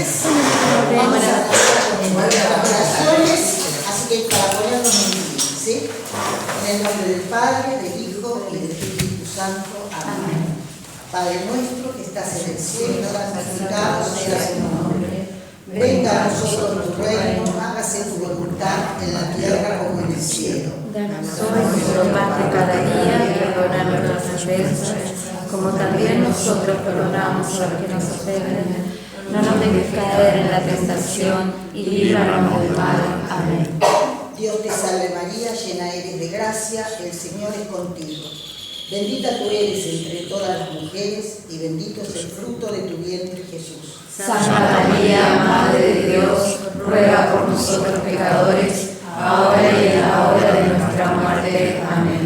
noches. Vamos a oraciones, así que para ponernos en pie, ¿sí? En el nombre del Padre, del Hijo y del Espíritu Santo. Amén. Padre nuestro que estás en el cielo, santificado sea tu nombre. Venga a nosotros tu reino, hágase tu voluntad en la tierra como en el cielo. Danos hoy nuestro pan de cada día y perdona nuestras ofensas, como también nosotros perdonamos a los que nos ofenden. No nos dejes caer en la tentación y líbranos del mal. Amén. Dios te salve María, llena eres de gracia, el Señor es contigo. Bendita tú eres entre todas las mujeres y bendito es el fruto de tu vientre Jesús. Santa María, Madre de Dios, ruega por nosotros pecadores, ahora y en la hora de nuestra muerte. Amén.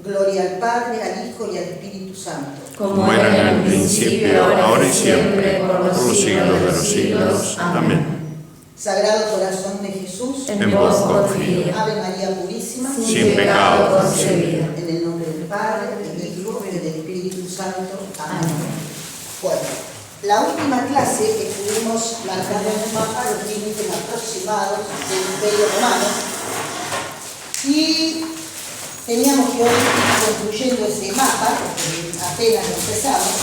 Gloria al Padre, al Hijo y al Espíritu Santo. Como era en el principio, ahora y siempre, por los siglos de los siglos. Amén. Sagrado Corazón de Jesús, En vos confío, Ave María Purísima, sin pecado concebida. en el nombre del Padre, del Hijo y del Espíritu Santo. Amén. Bueno, la última clase estuvimos marcando en el mapa los límites aproximados del Imperio Romano y teníamos que ir construyendo ese mapa, porque apenas lo empezamos,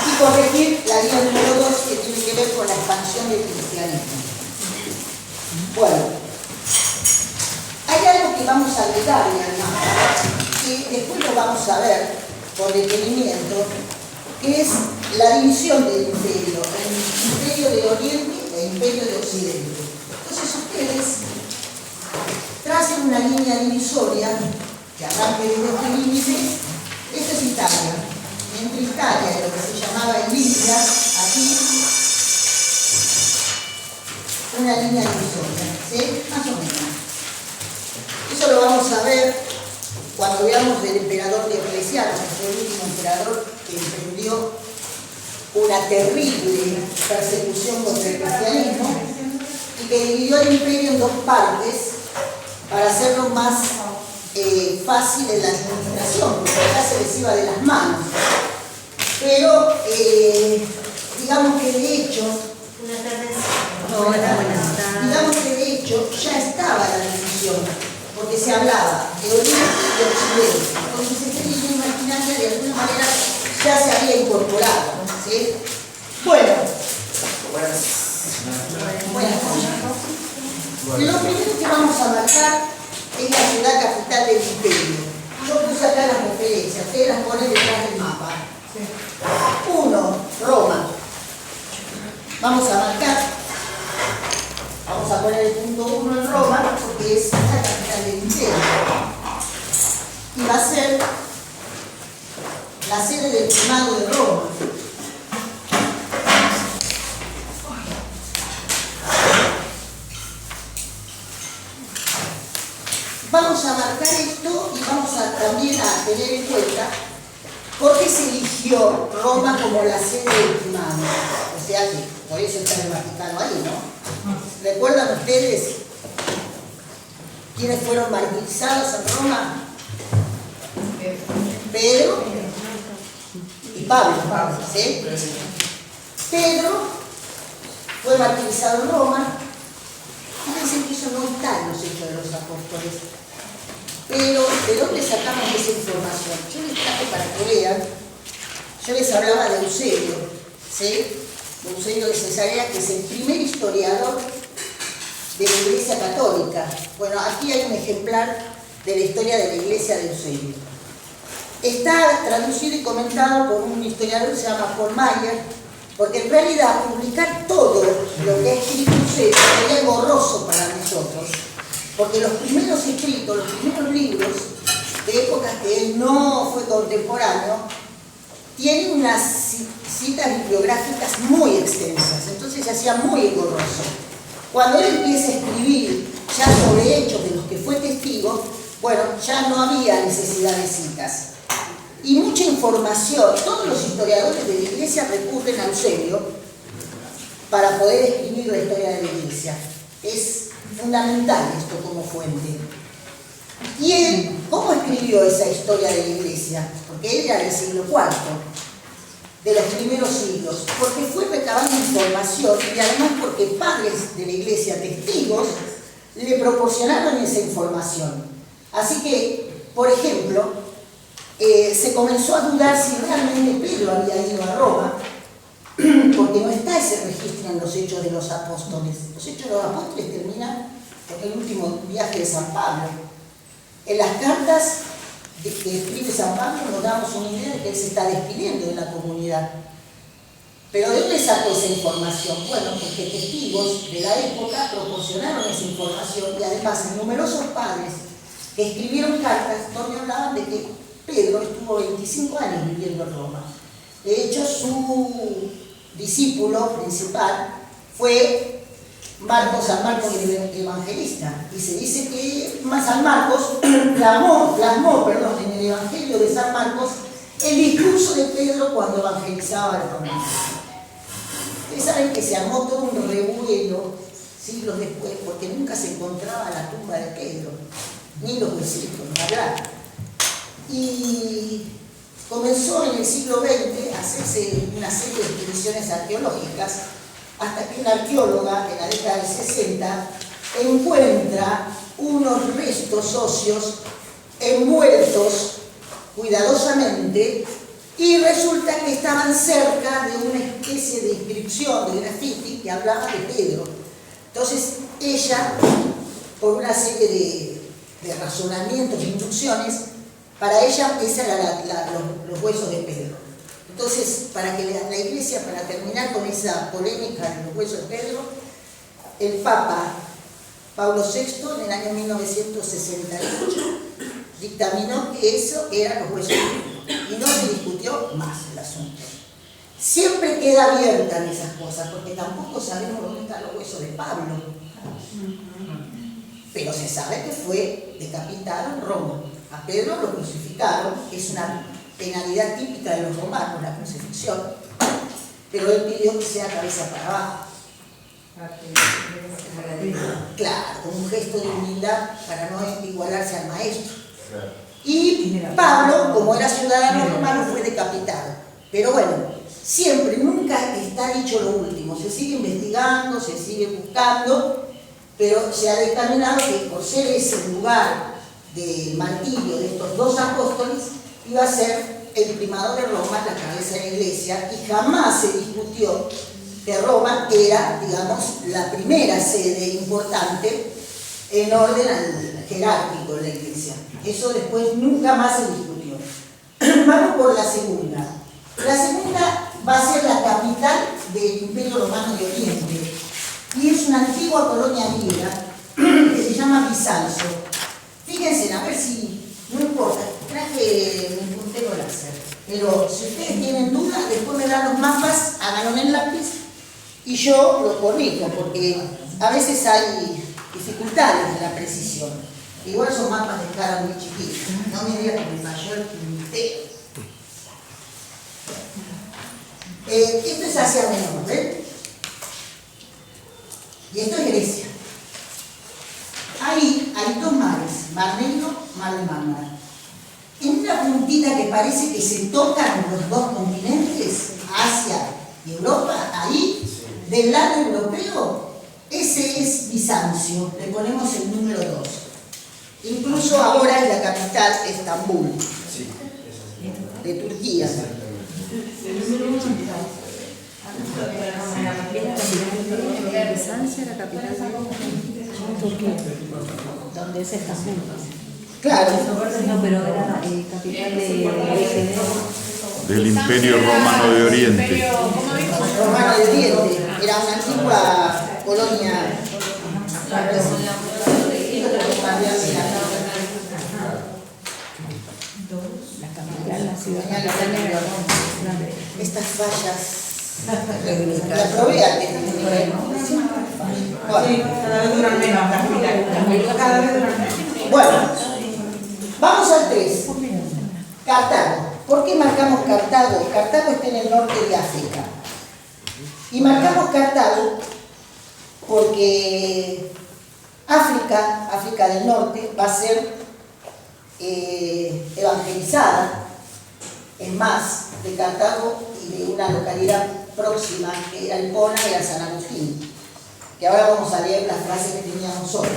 y corregir la guía número 2 que tiene que ver con la expansión del cristianismo. Bueno, hay algo que vamos a agregarle al mapa, que después lo vamos a ver por detenimiento, que es la división del imperio, el imperio de Oriente e el imperio de Occidente. Entonces ustedes tracen una línea divisoria que arranque desde este límite. Esto es Italia. Entre Italia y lo que se llamaba Iliria, aquí, una línea divisoria, ¿sí? Más o menos. Eso lo vamos a ver cuando veamos del emperador Diocleciano, que fue el último emperador que emprendió una terrible persecución contra el cristianismo y que dividió el imperio en dos partes para hacerlo más fácil en la administración, porque acá se les iba de las manos. Pero digamos que de hecho, digamos que de hecho ya estaba la división, porque se hablaba de Oriente y de Occidente. Entonces este línea imaginaria de alguna manera ya se había incorporado, ¿sí? Bueno, lo primero que vamos a marcar es la ciudad capital del imperio. Yo puse acá las referencias, ustedes las ponen detrás del mapa. 1, Roma. Vamos a marcar, vamos a poner el punto 1 en Roma, porque es la capital del imperio. Y va a ser la sede del primado de Roma. Vamos a marcar esto y vamos también a tener en cuenta por qué se eligió Roma como la sede del primado. O sea que por eso está el Vaticano ahí, ¿no? ¿Recuerdan ustedes quiénes fueron martirizados en Roma? Pedro y Pablo, ¿sí? Pedro fue martirizado en Roma. Fíjense que eso no está en los Hechos de los Apóstoles. Pero, ¿de dónde sacamos esa información? Yo les traje para que vean. Yo les hablaba de Eusebio, ¿sí? De Eusebio de Cesarea, que es el primer historiador de la Iglesia Católica. Bueno, aquí hay un ejemplar de la historia de la Iglesia de Eusebio. Está traducido y comentado por un historiador que se llama Paul Mayer, porque en realidad publicar todo lo que ha escrito Eusebio sería engorroso para nosotros, porque los primeros escritos, los primeros libros de épocas que él no fue contemporáneo, tienen unas citas bibliográficas muy extensas, entonces se hacía muy engorroso. Cuando él empieza a escribir ya sobre hechos de los que fue testigo, bueno, ya no había necesidad de citas. Y mucha información, todos los historiadores de la Iglesia recurren a Eusebio para poder escribir la historia de la Iglesia. Es fundamental esto como fuente. ¿Y él cómo escribió esa historia de la Iglesia? Porque él era del siglo IV. de los primeros siglos, porque fue recabando información y además porque padres de la iglesia, testigos, le proporcionaron esa información. Así que, por ejemplo, se comenzó a dudar si realmente Pedro había ido a Roma, porque no está ese registro en los Hechos de los Apóstoles. Los Hechos de los Apóstoles terminan con el último viaje de San Pablo. En las cartas que escribe San Pablo nos damos una idea de que él se está despidiendo de la comunidad. ¿Pero de dónde sacó esa información? Bueno, porque testigos de la época proporcionaron esa información y además numerosos padres que escribieron cartas donde hablaban de que Pedro estuvo 25 años viviendo en Roma. De hecho, su discípulo principal fue San Marcos el Evangelista. Y se dice que San Marcos plasmó en el Evangelio de San Marcos el discurso de Pedro cuando evangelizaba a Roma. Ustedes saben que se armó todo un revuelo siglos después porque nunca se encontraba la tumba de Pedro, ni los huesitos, ni hablar. Y comenzó en el siglo XX a hacerse una serie de expediciones arqueológicas hasta que una arqueóloga en la década del 60 encuentra unos restos óseos envueltos cuidadosamente y resulta que estaban cerca de una especie de inscripción de graffiti que hablaba de Pedro. Entonces ella, por una serie de razonamientos e inducciones, para ella esos eran los huesos de Pedro. Entonces, para que la iglesia, para terminar con esa polémica de los huesos de Pedro, el Papa Pablo VI en el año 1968 dictaminó que eso eran los huesos de Pedro y no se discutió más el asunto. Siempre queda abierta en esas cosas porque tampoco sabemos dónde están los huesos de Pablo, pero se sabe que fue decapitado en Roma. A Pedro lo crucificaron, que es una penalidad típica de los romanos, la crucifixión, pero él pidió que sea cabeza para abajo. Claro, con un gesto de humildad para no igualarse al maestro. Y Pablo, como era ciudadano romano, fue decapitado. Pero bueno, siempre, nunca está dicho lo último. Se sigue investigando, se sigue buscando, pero se ha determinado que por ser ese lugar de martirio de estos dos apóstoles, iba a ser el primador de Roma, la cabeza de la iglesia, y jamás se discutió que Roma era, digamos, la primera sede importante en orden jerárquico de la iglesia. Eso después nunca más se discutió. Vamos por la segunda. La segunda va a ser la capital del Imperio Romano de Oriente y es una antigua colonia griega que se llama Bizancio. Fíjense, a ver si, no importa, traje mi puntero láser, pero si ustedes tienen dudas, después me dan los mapas, háganlo en lápiz y yo los corrijo, porque a veces hay dificultades en la precisión. Igual son mapas de escala muy chiquitas, no me digan con el mayor puntero. Esto es Asia Menor, ¿ven? Y esto es Grecia. Ahí hay dos mares, Mar Negro, Mar de Mármara. En una puntita que parece que se tocan los dos continentes, Asia y Europa, ahí, del lado europeo, ese es Bizancio, le ponemos el número 2. Incluso ahora es la capital Estambul, de Turquía. Bizancio, la capital de Turquía, donde es Estambul. Claro. No, pero era capital del Imperio Romano de Oriente. Romano de Oriente, era una antigua colonia. la capital, la ciudad. Estas fallas, la probé antes. Cada vez duran menos las pilas. Cada vez duran menos. Bueno, vamos al 3. Cartago. ¿Por qué marcamos Cartago? Cartago está en el norte de África. Y marcamos Cartago porque África del Norte, va a ser evangelizada. Es más, de Cartago y de una localidad próxima, que era Elpona y a San Agustín, que ahora vamos a leer las frases que teníamos hoy.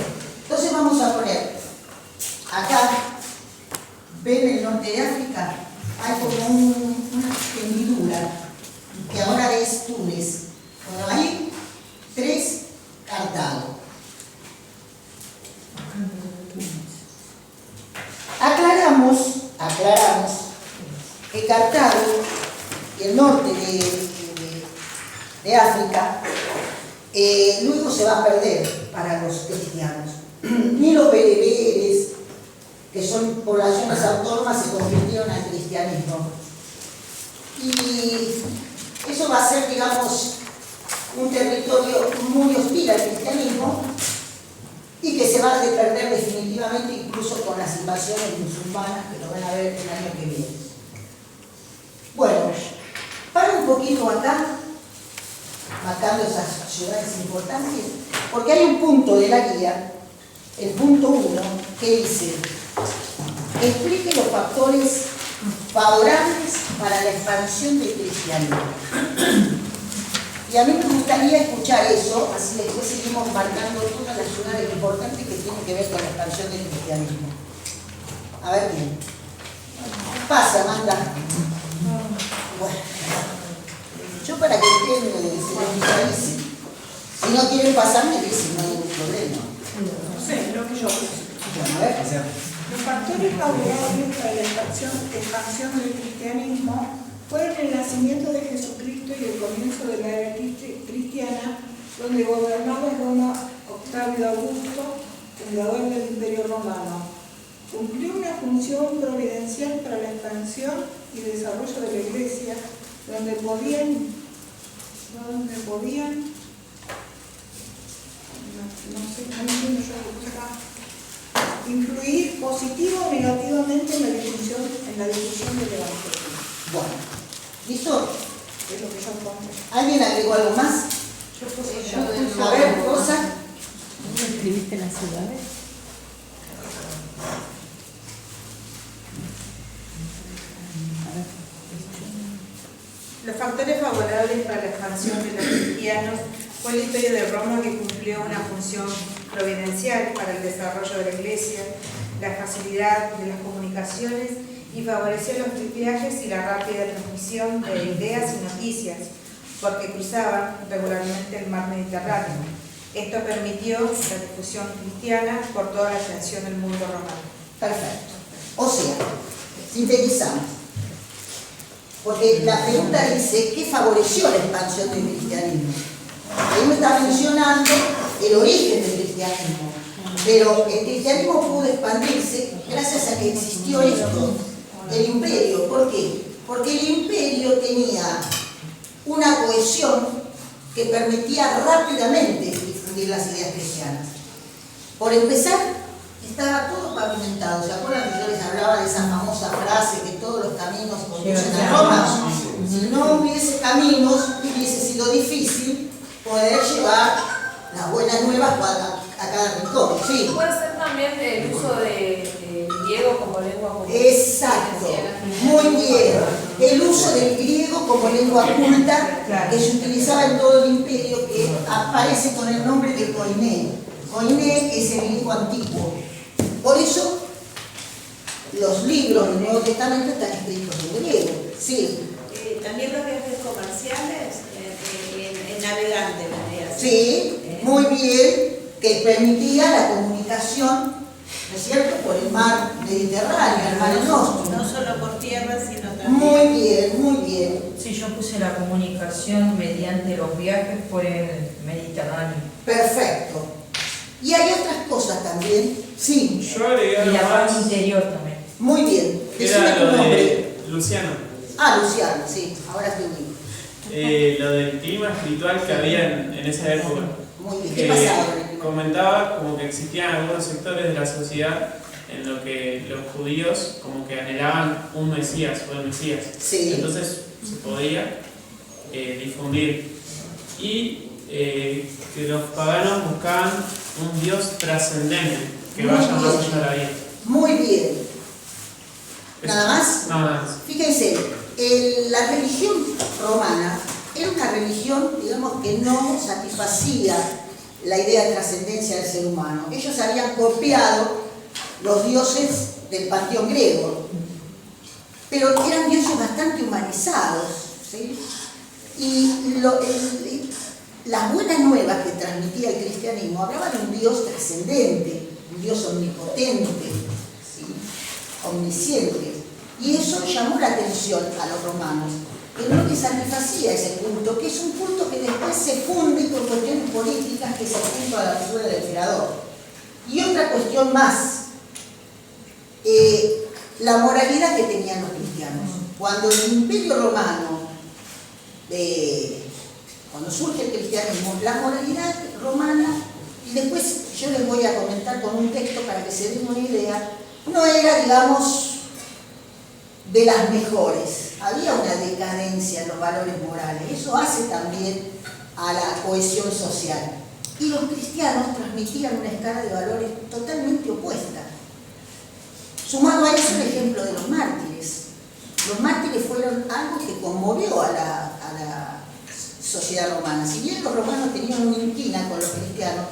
Entonces vamos a poner, acá, ven el norte de África, hay como una hendidura, que ahora es Túnez. Bueno, ahí, 3, Cartago. Aclaramos que Cartago y el norte de África luego se va a perder para los cristianos. Ni los bereberes, que son poblaciones autónomas, se convirtieron al cristianismo. Y eso va a ser, digamos, un territorio muy hostil al cristianismo y que se va a perder definitivamente incluso con las invasiones musulmanas que lo van a ver el año que viene. Bueno, para un poquito acá, marcando esas ciudades importantes, porque hay un punto de la guía, el punto 1, que dice: explique los factores favorables para la expansión del cristianismo. Y a mí me gustaría escuchar eso, así después seguimos marcando todas las ciudades importantes que tienen que ver con la expansión del cristianismo. A ver quién. Pasa, Amanda. Bueno, yo para que ustedes se lo visualicen. Si no quieren pasar, me dicen, no hay ningún problema. No sé, lo que yo puse. Bueno, a ver. Los factores favorables para la expansión del cristianismo fueron el nacimiento de Jesucristo y el comienzo de la era cristiana, donde gobernaba en Roma Octavio Augusto, fundador del Imperio Romano. Cumplió una función providencial para la expansión y desarrollo de la Iglesia, donde podían influir positivo o negativamente en la difusión del Evangelio. Bueno, ¿listo? Es lo que yo pongo. ¿Alguien agregó algo más? Yo puse A ver, Rosa. ¿Dónde escribiste las ciudades? Los factores favorables para la expansión de los cristianos fue el Imperio de Roma, que cumplió una función providencial para el desarrollo de la Iglesia, la facilidad de las comunicaciones y favoreció los viajes y la rápida transmisión de ideas y noticias, porque cruzaban regularmente el mar Mediterráneo. Esto permitió la difusión cristiana por toda la extensión del mundo romano. Perfecto. O sea, sintetizamos. Porque la pregunta dice, ¿qué favoreció la expansión del cristianismo? Ahí me está mencionando el origen del cristianismo. Pero el cristianismo pudo expandirse gracias a que existió esto, el imperio. ¿Por qué? Porque el imperio tenía una cohesión que permitía rápidamente difundir las ideas cristianas. Por empezar, estaba todo pavimentado. ¿Se acuerdan que yo les hablaba de esa famosa frase que todos los caminos conducen a Roma? Si no hubiese caminos, hubiese sido difícil poder llevar las buenas nuevas a cada rincón. Sí. Puede ser también el uso de griego como lengua común. Exacto, muy bien. El uso del griego como lengua culta que se utilizaba en todo el imperio, que aparece con el nombre de Koiné. Koiné es el griego antiguo. Por eso los libros del Nuevo Testamento están escritos en griego. Sí. También los viajes comerciales en navegante, ¿verdad? Sí, muy bien, que permitía la comunicación, ¿no es cierto?, por el mar Mediterráneo, el mar Nostrum. No solo por tierra, sino también... Muy bien, muy bien. Sí, yo puse la comunicación mediante los viajes por el Mediterráneo. Perfecto. Y hay otras cosas también. Sí. Yo agregué Y algo la paz más, interior también. Muy bien. Decime era tu lo nombre. de Luciano. Ah, Luciano, sí. Ahora te ubico. Lo del clima espiritual que había en esa época. Muy bien. ¿Qué Que pasaba con el clima? comentaba como que existían algunos sectores de la sociedad en lo que los judíos como que anhelaban un Mesías o el Mesías. Sí. Entonces se podía difundir. Y que los paganos buscaban un Dios trascendente, que Muy vaya más bien. allá de la vida. Muy bien. Eso. ¿Nada más? Nada más. Fíjense, la religión romana era una religión, digamos, que no satisfacía la idea de trascendencia del ser humano. Ellos habían copiado los dioses del panteón griego, pero eran dioses bastante humanizados, ¿sí? Y las buenas nuevas que transmitía el cristianismo hablaban de un Dios trascendente, un Dios omnipotente, ¿sí? Omnisciente. Y eso llamó la atención a los romanos, que no les satisfacía ese culto, que es un culto que después se funde con cuestiones políticas, que es el culto a la figura del emperador. Y otra cuestión más, la moralidad que tenían los cristianos. Cuando el Imperio Romano, cuando surge el cristianismo, la moralidad romana, y después yo les voy a comentar con un texto para que se den una idea, no era, digamos, de las mejores. Había una decadencia en los valores morales. Eso hace también a la cohesión social. Y los cristianos transmitían una escala de valores totalmente opuesta. Sumado a eso el ejemplo de los mártires. Los mártires fueron algo que conmovió a la sociedad romana. Si bien los romanos tenían una inquina con los cristianos,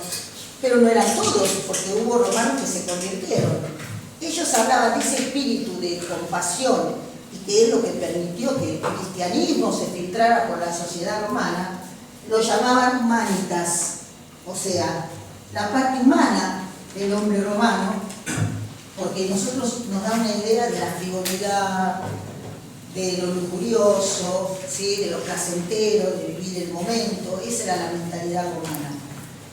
pero no eran todos, porque hubo romanos que se convirtieron. Ellos hablaban de ese espíritu de compasión, y que es lo que permitió que el cristianismo se filtrara por la sociedad romana. Lo llamaban humanitas, o sea, la parte humana del hombre romano, porque nosotros nos da una idea de la frivolidad, de lo lujurioso, ¿sí? De lo placentero, de vivir el momento. Esa era la mentalidad romana.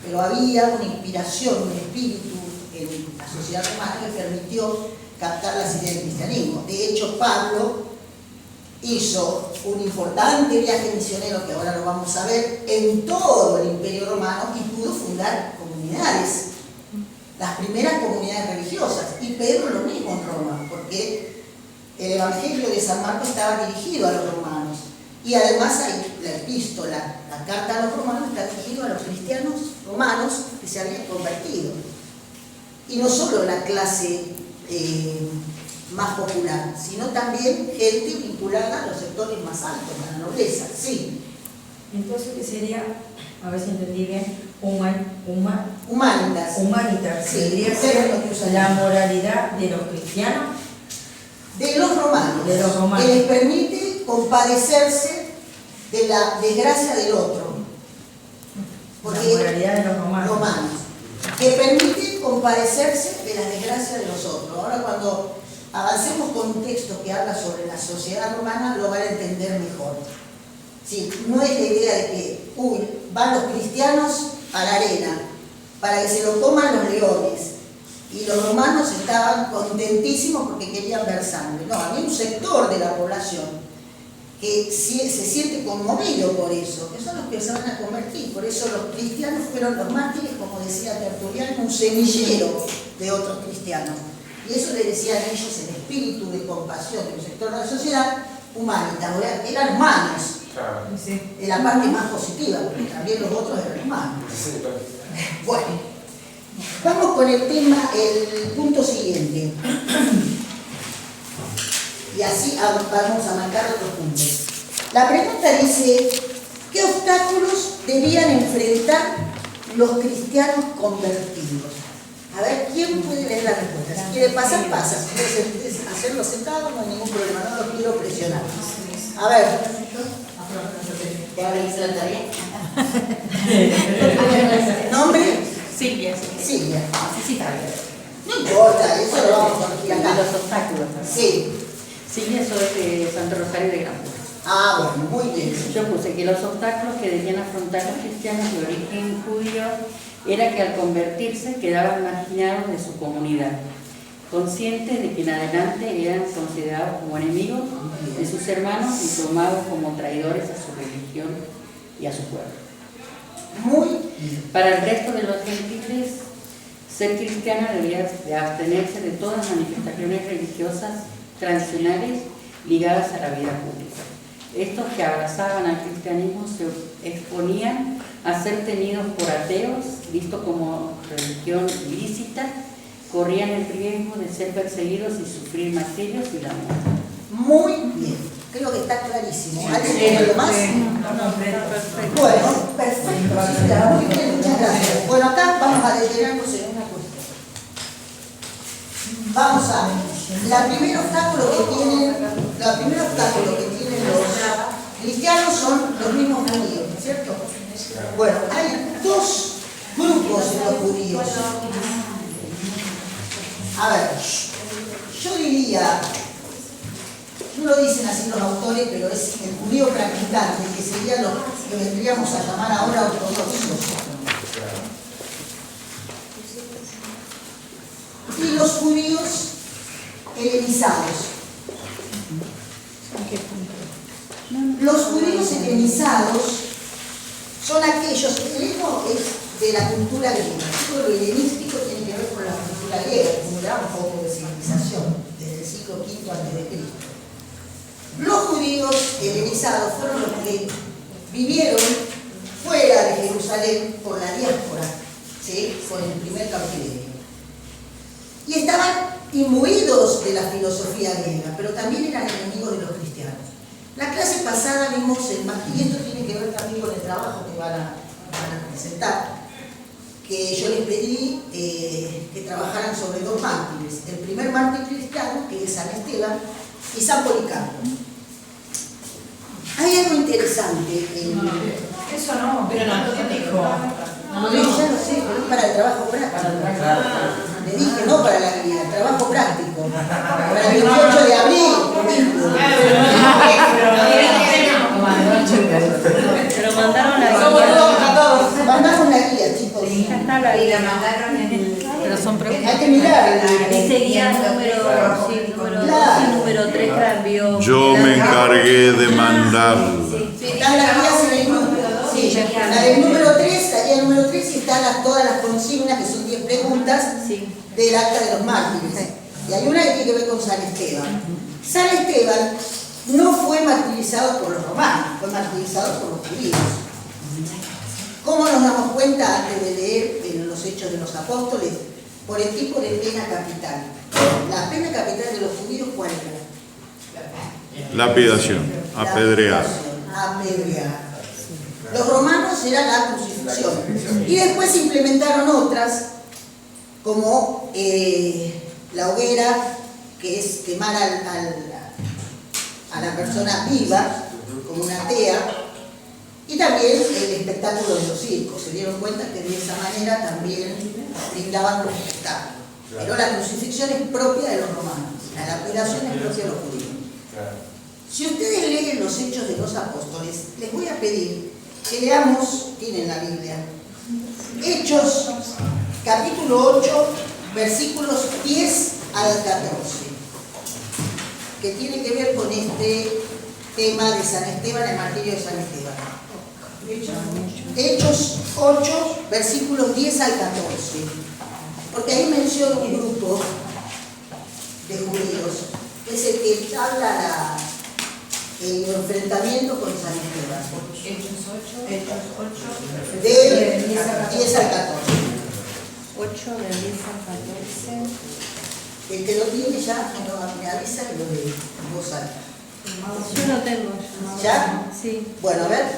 Pero había una inspiración, un espíritu en la sociedad romana que permitió captar las ideas del cristianismo. De hecho, Pablo hizo un importante viaje misionero, que ahora lo vamos a ver, en todo el Imperio Romano, y pudo fundar comunidades, las primeras comunidades religiosas. Y Pedro lo mismo en Roma, porque el Evangelio de San Marcos estaba dirigido a los romanos. Y además hay la epístola, la carta a los romanos, está dirigida a los cristianos romanos que se habían convertido. Y no solo la clase más popular, sino también gente vinculada a los sectores más altos, a la nobleza, sí. Entonces, ¿qué sería? A ver si entendí bien. Humanitas. Humanitas. Sí, ¿Podría ser la moralidad de los cristianos? De los romanos. De los romanos. Que les permite compadecerse de la desgracia del otro. La moralidad de los romanos. Que permite compadecerse de la desgracia de los otros. Ahora, cuando avancemos con un texto que habla sobre la sociedad romana, lo van a entender mejor. Sí, no es la idea de que van los cristianos a la arena para que se lo coman los leones, y los romanos estaban contentísimos porque querían ver sangre. No, había un sector de la población que se siente conmovido por eso, que son los que se van a convertir. Por eso los cristianos fueron los mártires, como decía Tertuliano, un semillero de otros cristianos. Y eso le decían ellos el espíritu de compasión de un sector de la sociedad humanita. Eran humanos, de la parte más positiva, porque también los otros eran humanos. Bueno, vamos con el tema, el punto siguiente. Y así vamos a marcar otros puntos. La pregunta dice, ¿qué obstáculos debían enfrentar los cristianos convertidos? A ver, ¿quién puede leer la respuesta? Si quiere pasar, pasa. Si quiere hacerlo sentado, no hay ningún problema, no lo quiero presionar. A ver. ¿Ahora hice la tarea? ¿Nombre? Silvia. Silvia. Sí, está bien. No importa, eso lo vamos a corregir acá. Los obstáculos también. Sí. Silvia, soy de Santo Rosario de Gran Pura. Ah, bueno, muy bien. Yo puse que los obstáculos que debían afrontar los cristianos de origen judío era que al convertirse quedaban marginados de su comunidad, conscientes de que en adelante eran considerados como enemigos de sus hermanos y tomados como traidores a su religión y a su pueblo. Muy bien. Para el resto de los gentiles, ser cristiano debía de abstenerse de todas manifestaciones religiosas tradicionales ligadas a la vida pública. Estos que abrazaban al cristianismo se exponían a ser tenidos por ateos, vistos como religión ilícita, corrían el riesgo de ser perseguidos y sufrir martirios y la muerte. Muy bien. Creo que está clarísimo. ¿Alguien tiene algo más? Bueno, perfecto. Muy bien, muchas gracias. Bueno, acá vamos a detenernos en una cuestión. Vamos a ver. El primer obstáculo que tienen los cristianos son los mismos judíos, ¿no es cierto? Bueno, hay dos grupos de los judíos. A ver, yo diría, no lo dicen así los autores, pero es el judío practicante, que sería lo que vendríamos a llamar ahora ortodoxos. Y los judíos helenizados. Los judíos helenizados son aquellos, el heleno es de la cultura griega, todo lo helenístico tiene que ver con la cultura griega, como era un poco de civilización, desde el siglo V a.C. Los judíos helenizados fueron los que vivieron fuera de Jerusalén por la diáspora, ¿sí? Por el primer cautiverio. Y estaban imbuidos de la filosofía griega, pero también eran enemigos de los cristianos. La clase pasada vimos y esto tiene que ver también con el trabajo que van a presentar, que yo les pedí que trabajaran sobre dos mártires. El primer mártir cristiano, que es San Esteban, y San Policarpo. Hay algo interesante en... Eso no, pero no, ¿qué dijo? No, ya lo sé, pero es para el trabajo práctico. Le dije, no para la guía, el trabajo práctico. Para el 28 de abril. Pero mandaron la guía. Mandaron la guía, chicos. Ya está la guía. Y la mandaron en... Pero son preguntas. Hay que mirar. Dice guía número 2 y número 3 cambió. Yo me encargué de mandarlo. Están las guías en el grupo. Sí, la del número 3, la guía número 3, y están todas las consignas, que son 10 preguntas del acta de los mártires. Y hay una que tiene que ver con San Esteban. San Esteban no fue martirizado por los romanos, fue martirizado por los judíos. ¿Cómo nos damos cuenta antes de leer en los Hechos de los Apóstoles? Por el tipo de pena capital. La pena capital de los judíos, ¿cuál era? Lapidación, apedrear. Apedrear. Los romanos era la crucifixión. Y después implementaron otras, como la hoguera, que es quemar a la persona viva, como una tea, y también el espectáculo de los circos. Se dieron cuenta que de esa manera también brindaban los espectáculos. Pero la crucifixión es propia de los romanos, la lapidación es propia de los judíos. Si ustedes leen los Hechos de los Apóstoles, les voy a pedir que leamos, tienen la Biblia, Hechos, capítulo 8, versículos 10 al 14, que tiene que ver con este tema de San Esteban, el martirio de San Esteban. Hechos 8, versículos 10 al 14, porque ahí menciona un grupo de judíos, que es el que habla el enfrentamiento con San Esteban. Hechos 8. Del 10 al 14. 8 del 10 al 14. El que lo tiene ya me avisa que lo lee en voz alta. Yo lo tengo. ¿Ya? Sí. Bueno, a ver,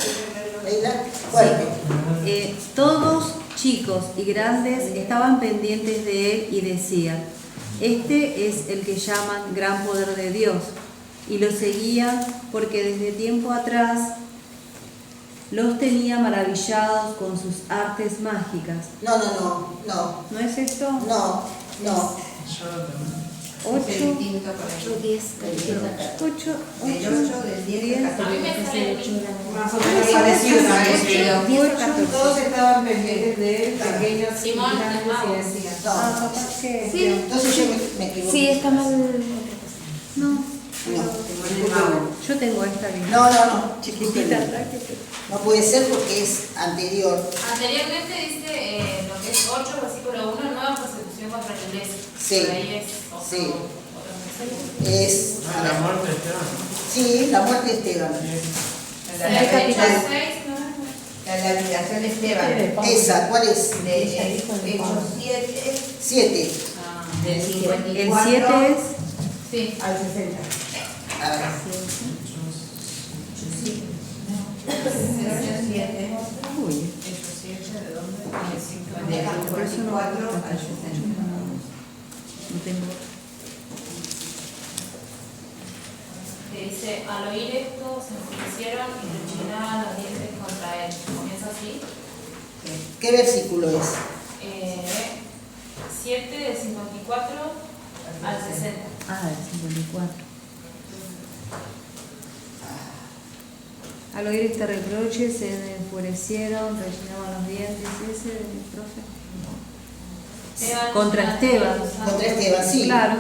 Leila, fuerte. Todos, chicos y grandes, estaban pendientes de él y decían: este es el que llaman gran poder de Dios. Y lo seguían porque desde tiempo atrás los tenía maravillados con sus artes mágicas. No. ¿No es esto? No. 8, 10, 8, 10, A mí me sale más o menos parecido también. Todos estaban pendientes de él, pequeños Simón, y grandes, y decían. No. Sí. Entonces yo me equivoqué. Sí, está mal. No. Yo tengo esta bien. No. Chiquitita. No puede ser porque es anterior. Anteriormente dice lo que es 8, versículo 1, nueva persecución contra la iglesia. Sí. Por ahí es otro, Sí. otro Es. La muerte de Esteban. Sí, la muerte de Esteban. Hechos 6, ¿no? La lapidación de Esteban. Esa, ¿cuál es? Hechos 7. El 7 es. Sí. al 60. A ver. Hechos 7. Uy, Hechos 7, ¿de dónde? de Del 54 al 60. no tengo. Que dice, al oír esto se enfurecieron y rechinaban los dientes contra él. Comienza así. ¿Qué versículo es? 7 del 54 al 60. Ah, el 54. Al oír este reproche se enfurecieron, rellinaban los dientes. ¿Ese del profe? Contra Esteban. Contra Esteban, sí. Claro.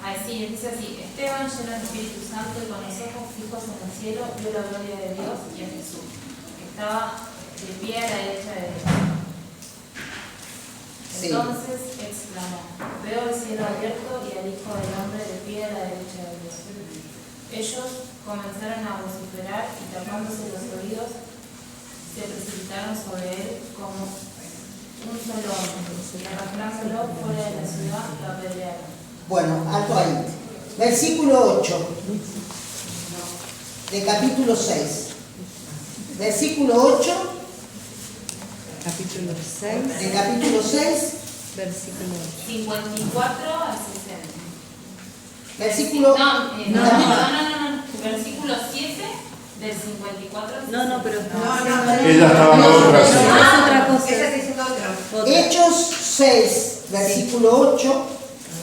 Ah, sí, dice así, Esteban lleno del Espíritu Santo y con los ojos fijos en el cielo, vio la gloria de Dios y a Jesús, que estaba de pie a la derecha de Dios. Sí. Entonces exclamó, veo el cielo abierto y al Hijo del Hombre de pie a la derecha de Dios. Ellos comenzaron a vociferar y tapándose los oídos, se precipitaron sobre él como un solo hombre, y arrastrándolo fuera de la ciudad, lo apedrearon. Bueno, alto ahí. Versículo 8 de capítulo 6. Versículo 8 Capítulo 6, de capítulo 6. versículo 54 al 60. Versículo. No. Versículo 7 del 54 al 60. No, pero Ella estaba en otra. es Sí. otra cosa. Esa está diciendo otro. Otra. Hechos 6, versículo 8.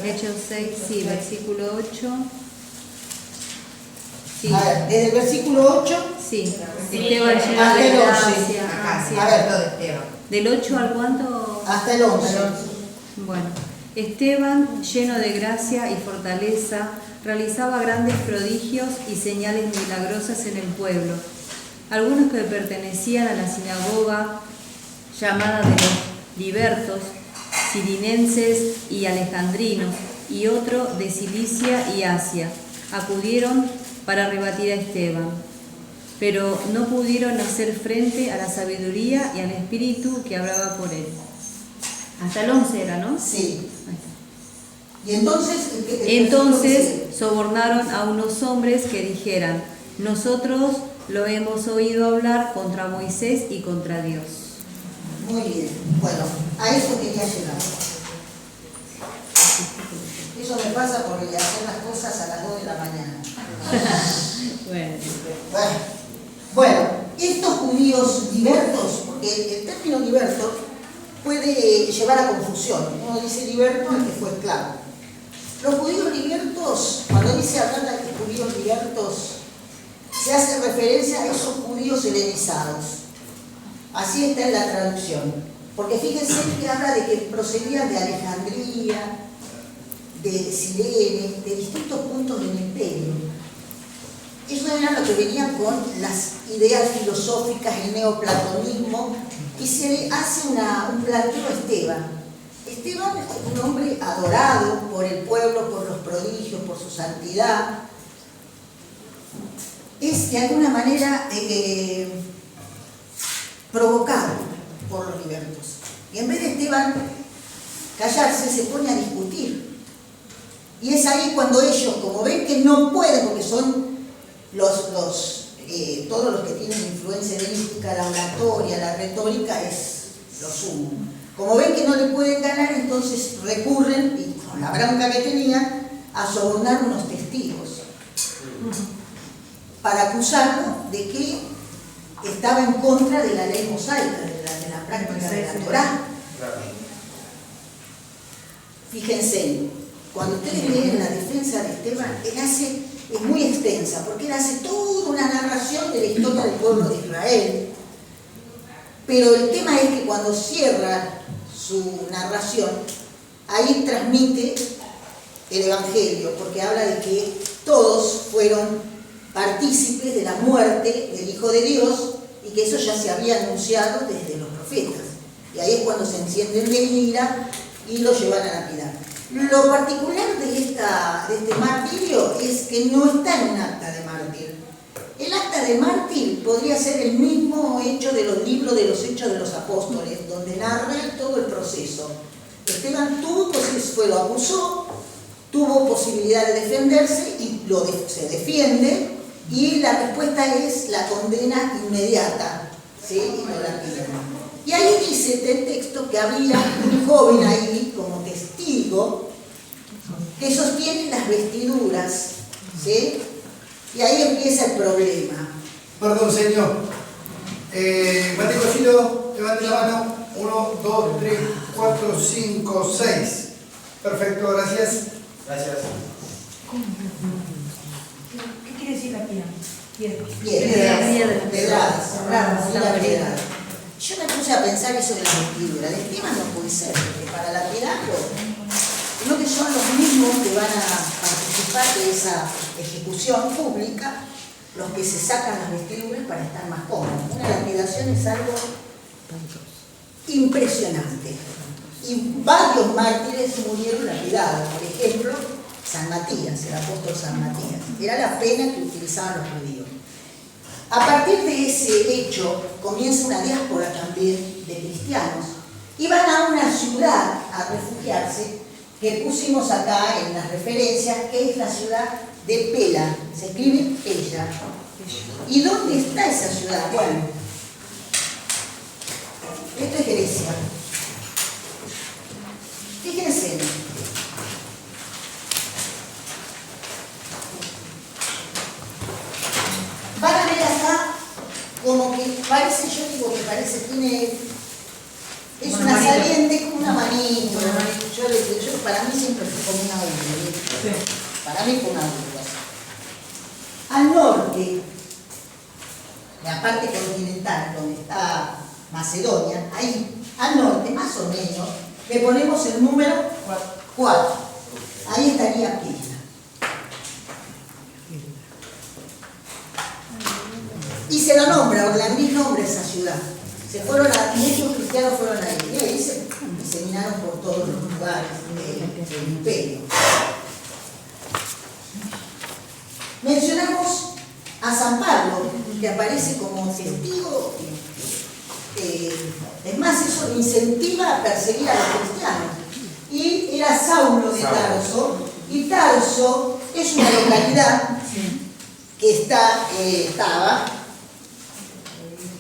Hechos 6, sí, versículo 8. Sí, A ver, desde el versículo 8. sí. Esteban lleno Hasta de el 11. gracia. Acá, sí, A ver. hablando de Esteban. ¿Del 8 al cuánto? Hasta el 11. Bueno, Esteban, lleno de gracia y fortaleza, realizaba grandes prodigios y señales milagrosas en el pueblo. Algunos que pertenecían a la sinagoga llamada de los libertos, cirinenses y alejandrinos, y otro de Cilicia y Asia, acudieron para rebatir a Esteban, pero no pudieron hacer frente a la sabiduría y al espíritu que hablaba por él. Hasta el 11 era, ¿no? Sí. Ahí está. Y entonces. Entonces sobornaron a unos hombres que dijeran, nosotros lo hemos oído hablar contra Moisés y contra Dios. Muy bien. Bueno, a eso quería llegar. Eso me pasa por hacer las cosas a las 2 de la mañana. Bueno, estos judíos libertos, porque el término liberto puede llevar a confusión. Uno dice liberto al que fue esclavo. Los judíos libertos, cuando dice hablar de judíos libertos, se hace referencia a esos judíos helenizados. Así está en la traducción. Porque fíjense que habla de que procedían de Alejandría, de Cirene, de distintos puntos del imperio. Ellos eran los que venían con las ideas filosóficas, el neoplatonismo, y se le hace un planteo a Esteban. Esteban es un hombre adorado por el pueblo, por los prodigios, por su santidad. Es de alguna manera provocado por los libertos. Y en vez de Esteban callarse, se pone a discutir. Y es ahí cuando ellos, como ven que no pueden, porque son todos los que tienen influencia helénica, la oratoria, la retórica es lo sumo. Como ven que no le pueden ganar, entonces recurren, y con la bronca que tenían, a sobornar unos testigos para acusarlo de que estaba en contra de la ley mosaica, de la práctica de la Torá. Fíjense, cuando ustedes leen la defensa de Esteban, es muy extensa, porque él hace toda una narración de la historia del pueblo de Israel. Pero el tema es que cuando cierra su narración, ahí transmite el Evangelio, porque habla de que todos fueron partícipes de la muerte del Hijo de Dios y que eso ya se había anunciado desde los profetas. Y ahí es cuando se encienden de ira y lo llevan a lapidar. Lo particular de este martirio es que no está en un acta de mártir. El acta de mártir podría ser el mismo hecho de los libros de los Hechos de los Apóstoles, donde narra todo el proceso. Esteban lo acusó, tuvo posibilidad de defenderse y se defiende, Y la respuesta es la condena inmediata, ¿sí? Y no la piden. Y ahí dice el texto que había un joven ahí como testigo que sostiene las vestiduras, ¿sí? Y ahí empieza el problema. Perdón, señor. Mate Cocido, levante la mano. 1, 2, 3, 4, 5, 6. Perfecto, gracias. Gracias. ¿Qué quiere decir la piedra? Piedras. Yo me puse a pensar eso de la vestidura. El tema no puede ser, porque para la piedad sino que son los mismos que van a participar de esa ejecución pública los que se sacan las vestiduras para estar más cómodos. Una lapidación es algo impresionante. Y varios mártires murieron lapidados. Por ejemplo, San Matías, el apóstol San Matías. Era la pena que utilizaban los judíos. A partir de ese hecho comienza una diáspora también de cristianos. Y van a una ciudad a refugiarse, que pusimos acá en las referencias, que es la ciudad de Pela. Se escribe Pella. ¿Y dónde está esa ciudad? Bueno, esto es Grecia. Fíjense. Van a ver acá como que parece, yo digo que parece, es una saliente como una manito. Yo para mí siempre fue como una urbe. Para mí fue una urbe. Al norte, la parte continental donde está Macedonia, ahí al norte más o menos, le ponemos el número 4. Ahí estaría Pila. Y se lo nombra, Orlandí nombra esa ciudad. Se fueron muchos cristianos fueron ahí. Y ahí se diseminaron por todos los lugares del imperio. Mencionamos a San Pablo, que aparece como testigo. Es más, eso incentiva a perseguir a los cristianos. Y era Saulo de Tarso. Y Tarso es una localidad que estaba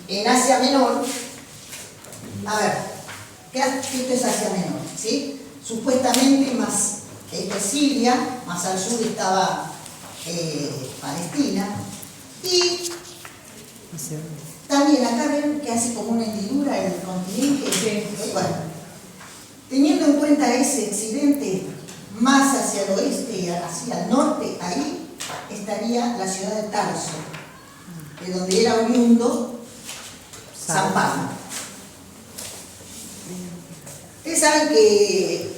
en Asia Menor. A ver, esto es Asia Menor, ¿sí? Supuestamente más Siria, más al sur estaba Palestina. Y también acá ven que hace como una hendidura en el continente. Bueno, teniendo en cuenta ese accidente, más hacia el oeste y hacia el norte, ahí estaría la ciudad de Tarso, de donde era oriundo San Pablo. Ustedes saben que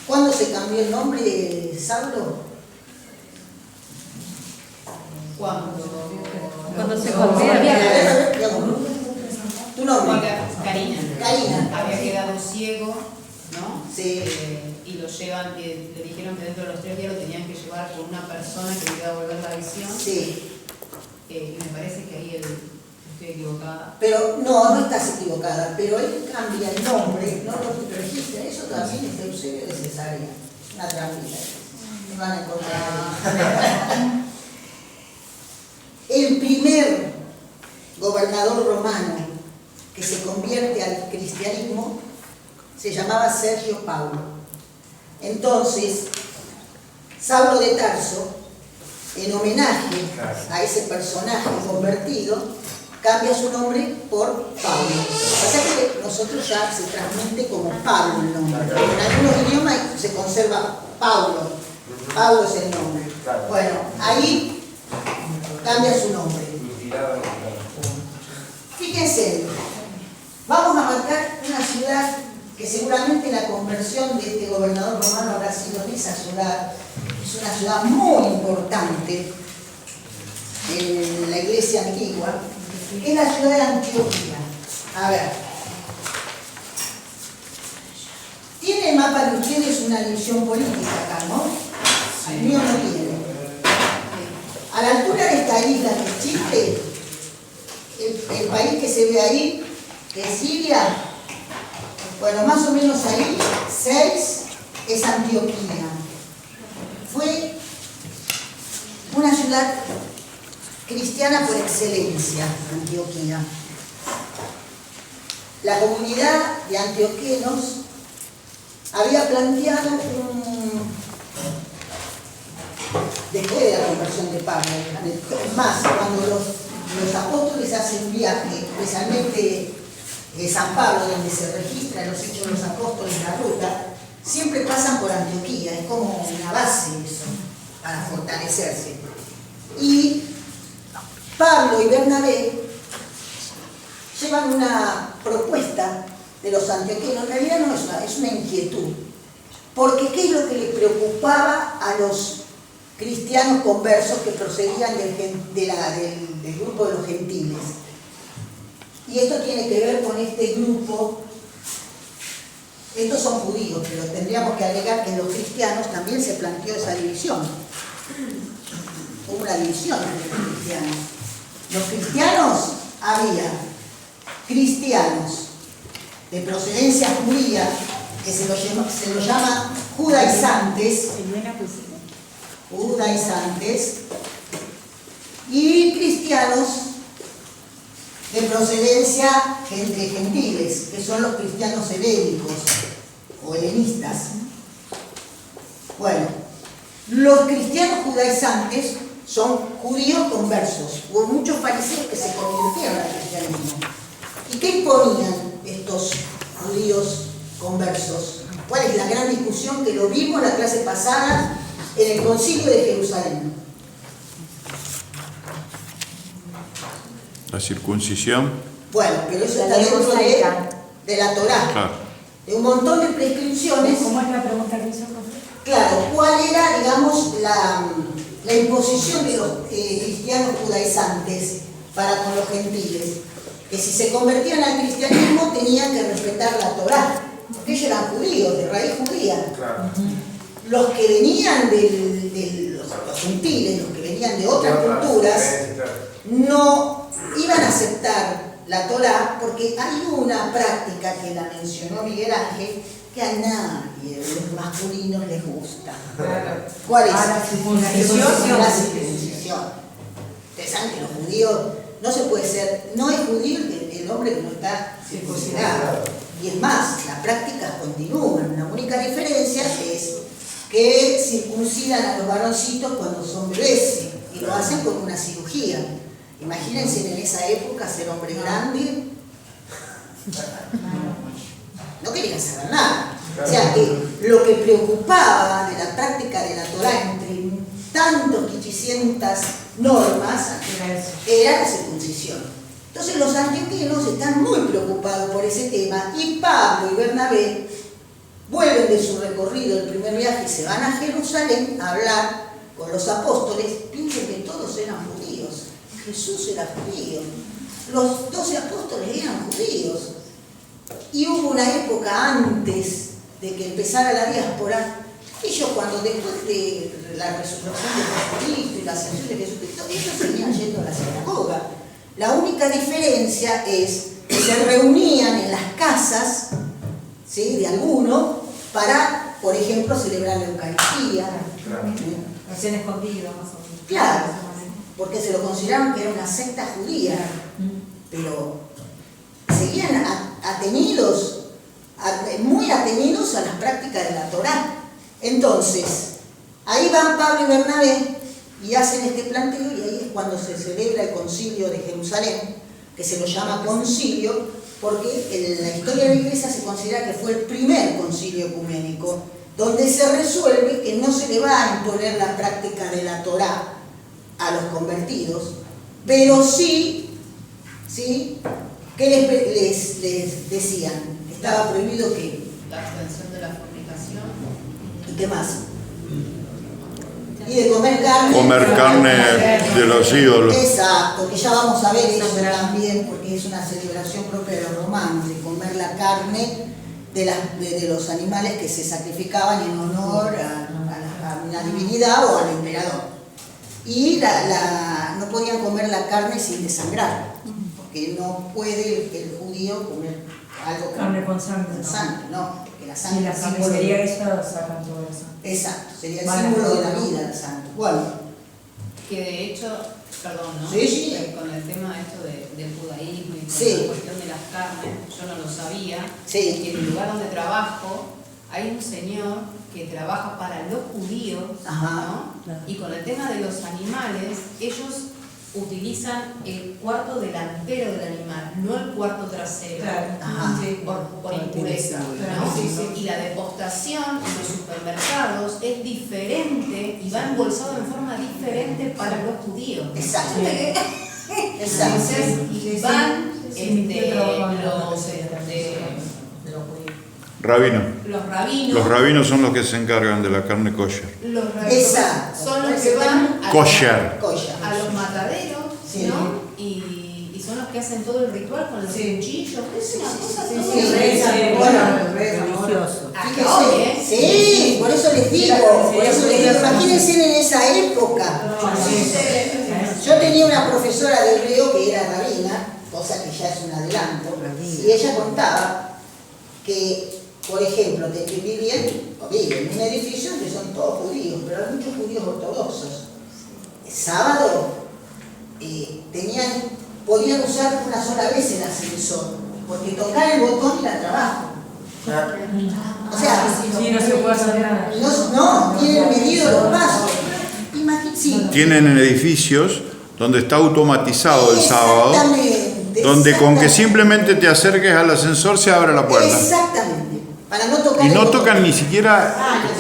¿cuándo se cambió el nombre de Saulo? Cuando se convierte. ¿Tu nombre? Karina. Karina. Había quedado ciego, ¿no? Sí. Y lo llevan, le dijeron que dentro de los 3 días lo tenían que llevar por una persona que le iba a volver la visión. Sí. Y me parece que ahí estoy equivocada. Pero no estás equivocada, pero él cambia el nombre, no lo registra. Eso también es Eusebio de Cesarea. Una trampita. Me van a encontrar. El primer gobernador romano que se convierte al cristianismo se llamaba Sergio Paulo. Entonces, Saulo de Tarso, en homenaje a ese personaje convertido, cambia su nombre por Pablo. O sea que nosotros ya se transmite como Pablo el nombre. En algunos idiomas se conserva Paulo. Pablo es el nombre. Bueno, ahí cambia su nombre. Fíjense, vamos a marcar una ciudad que seguramente la conversión de este gobernador romano habrá sido en esa ciudad. Es una ciudad muy importante en la iglesia antigua, que es la ciudad de Antioquía. A ver, tiene el mapa de ustedes una división política acá, ¿no? El mío no tiene. A la altura de esta isla que es Chipre, el país que se ve ahí, que es Siria, bueno, más o menos ahí, 6 es Antioquía. Fue una ciudad cristiana por excelencia, Antioquía. La comunidad de antioquenos había planteado después de la conversión de Pablo, es más, cuando los apóstoles hacen un viaje, especialmente San Pablo, donde se registran los hechos de los apóstoles, la ruta, siempre pasan por Antioquía, es como una base eso, para fortalecerse. Y Pablo y Bernabé llevan una propuesta de los antioquenos, en realidad no es una inquietud, porque ¿qué es lo que les preocupaba a los cristianos conversos que procedían del grupo de los gentiles? Y esto tiene que ver con este grupo, estos son judíos, pero tendríamos que agregar que en los cristianos también se planteó esa división. Hubo una división entre los cristianos. Los cristianos, había cristianos de procedencia judía, que se los llama judaizantes, y cristianos de procedencia de gentiles, que son los cristianos helénicos o helenistas. Bueno, los cristianos judaizantes son judíos conversos. Hubo muchos fariseos que se convirtieron al cristianismo. ¿Y qué imponían estos judíos conversos? ¿Cuál es la gran discusión que lo vimos en la clase pasada en el Concilio de Jerusalén? La circuncisión. Bueno, pero eso está dentro de la Torá. Claro. De un montón de prescripciones. ¿Cómo es la pregunta que hizo? Claro, ¿cuál era, digamos, la imposición de los cristianos judaizantes para con los gentiles? Que si se convertían al cristianismo tenían que respetar la Torá, porque ellos eran judíos, de raíz judía. Claro. Los que venían los gentiles, los que venían de otras culturas, no iban a aceptar la Torá, porque hay una práctica que la mencionó Miguel Ángel, que a nadie de los masculinos les gusta. ¿Cuál es? La circuncisión. La circuncisión. Ustedes saben que los judíos no se puede ser, no es judío el hombre que no está circuncidado. Y es más, las prácticas continúan. La única diferencia es que circuncidan a los varoncitos cuando son bebés y lo hacen con una cirugía. Imagínense en esa época ser hombre grande. No querían saber nada. O sea que lo que preocupaba de la práctica de la Torá entre tantos 500 normas era la circuncisión. Entonces los antioquenos están muy preocupados por ese tema y Pablo y Bernabé vuelven de su recorrido, el primer viaje, y se van a Jerusalén a hablar con los apóstoles. Piensen que todos eran judíos. Jesús era judío. Los 12 apóstoles eran judíos. Y hubo una época antes de que empezara la diáspora, ellos cuando después de la resurrección de Jesucristo y la ascensión de Jesucristo, ellos seguían yendo a la sinagoga. La única diferencia es que se reunían en las casas, ¿sí?, de alguno para, por ejemplo, celebrar la Eucaristía. Hacían escondido, más o menos. Claro, porque se lo consideraban que era una secta judía, pero seguían muy atenidos a las prácticas de la Torá. Entonces, ahí van Pablo y Bernabé y hacen este planteo, y ahí es cuando se celebra el Concilio de Jerusalén, que se lo llama concilio, porque en la historia de la Iglesia se considera que fue el primer concilio ecuménico, donde se resuelve que no se le va a imponer la práctica de la Torá a los convertidos, pero sí, ¿qué les decían? Estaba prohibido que La abstención de la fornicación. ¿y qué más? Y de comer carne. Comer carne de los ídolos. Exacto, que ya vamos a ver eso también, porque es una celebración propia de los romanos, de comer la carne de los animales que se sacrificaban en honor a una divinidad o al emperador. Y no podían comer la carne sin desangrar, porque no puede el judío comer algo Carne con sangre. no, porque la sangre Y la es sangre símbolo sería de- esa, sacan todo eso. Exacto, sería el Mala símbolo de la fruta, ¿no? vida del santo. Bueno, Que de hecho Perdón, ¿no? Sí, sí. Con el tema esto del judaísmo y con Sí. la cuestión de las carnes, yo no lo sabía. Sí. Y en el lugar donde trabajo hay un señor que trabaja para los judíos, Ajá. ¿no? Y con el tema de los animales, ellos utilizan el cuarto delantero del animal, no el cuarto trasero. Ajá. Por impureza, ¿no? Y la depostación en los supermercados es diferente y va embolsado en forma diferente para los judíos. Exacto. Exacto. Entonces, van los rabinos. Los rabinos son los que se encargan de la carne kosher. Los rabinos son los que van Kosher. a los mataderos, Sí. ¿no? Y son los que hacen todo el ritual con los cuchillos. Es una cosa todo religioso. Fíjese, sí, por eso les digo, imagínense en esa época. Yo tenía una profesora de hebreo que era rabina, cosa que ya es un adelanto, y ella contaba que, por ejemplo, te vivían en un edificio que son todos judíos, pero hay muchos judíos ortodoxos. El sábado podían usar una sola vez el ascensor, porque tocar el botón era trabajo. O sea, no se puede hacer nada. No, tienen medido los pasos. Imagínense. Tienen edificios donde está automatizado el sábado, donde con que simplemente te acerques al ascensor se abre la puerta. Exactamente. Para no tocar Y no tocan ni siquiera,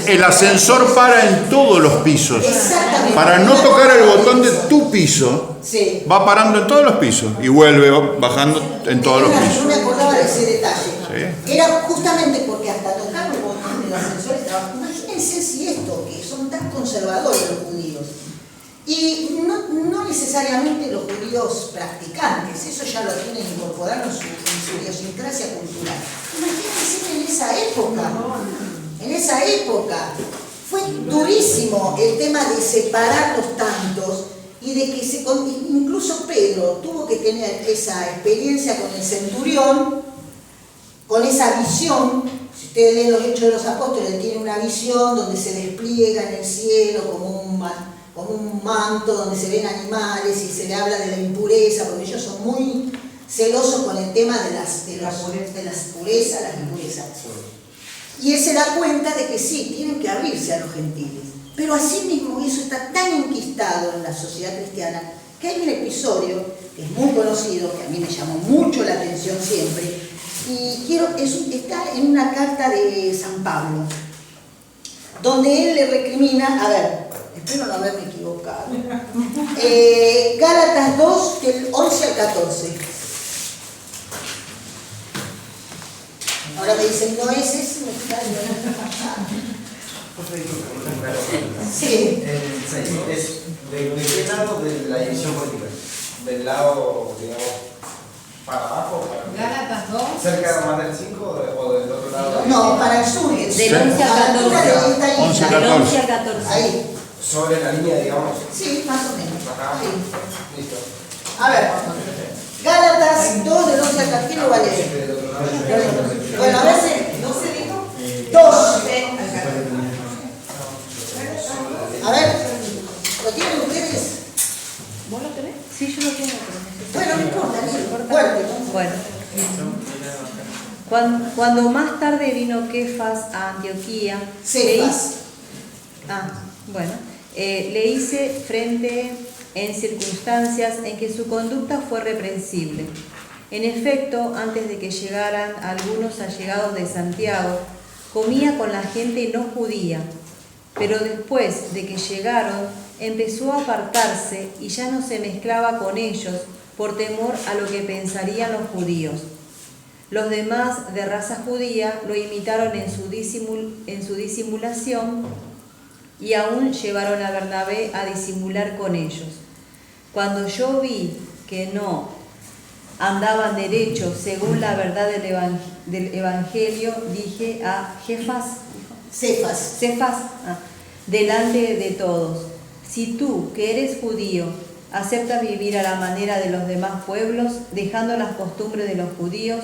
el ascensor para en todos los pisos. Exactamente. Para no tocar el botón de tu piso, sí. va parando en todos los pisos y vuelve bajando en todos los Yo pisos. me acordaba de ese detalle. Sí. Era justamente porque hasta tocar el botón del ascensor estaba. Imagínense si esto, que son tan conservadores los judíos. Y no necesariamente los judíos practicantes, eso ya lo tienen incorporado en su idiosincrasia cultural. Imagínense en esa época, fue durísimo el tema de separar los tantos y de que incluso Pedro tuvo que tener esa experiencia con el centurión, con esa visión. Si ustedes leen los Hechos de los Apóstoles, tiene una visión donde se despliega en el cielo como un manto donde se ven animales y se le habla de la impureza, porque ellos son muy celosos con el tema de las purezas, las impurezas. Y él se da cuenta de que sí, tienen que abrirse a los gentiles. Pero asimismo eso está tan enquistado en la sociedad cristiana que hay un episodio que es muy conocido, que a mí me llamó mucho la atención siempre, y está en una carta de San Pablo, donde él le recrimina, a ver, espero no haberme equivocado, Gálatas 2, del 11 al 14. Ahora me dicen, no es ese, me está sí. ¿De qué lado de la división política? ¿Del lado, digamos, para abajo? Gálatas 2. ¿Cerca de Manuel 5 o del otro lado? No, para el sur. Del 11 al 14. Del 11 al 14. Ahí. ¿Sobre la línea, digamos? Sí, más o menos. Ajá. Ahí. Listo. A ver, Gálatas 2 del 11 al 14, ¿quién lo va a leer? Bueno, a ver si, ¿no se dijo? 2. A ver, ¿lo tienen ustedes? ¿Vos lo tenés? Sí, yo lo tengo. Bueno, no importa, no fuerte. Bueno. Cuando más tarde vino Kefas a Antioquía, le hice frente en circunstancias en que su conducta fue reprensible. En efecto, antes de que llegaran algunos allegados de Santiago, comía con la gente no judía, pero después de que llegaron, empezó a apartarse y ya no se mezclaba con ellos por temor a lo que pensarían los judíos. Los demás de raza judía lo imitaron en su disimulación y aún llevaron a Bernabé a disimular con ellos. Cuando yo vi que no andaban derechos según la verdad del Evangelio, dije a Cefas, delante de todos: si tú, que eres judío, aceptas vivir a la manera de los demás pueblos, dejando las costumbres de los judíos,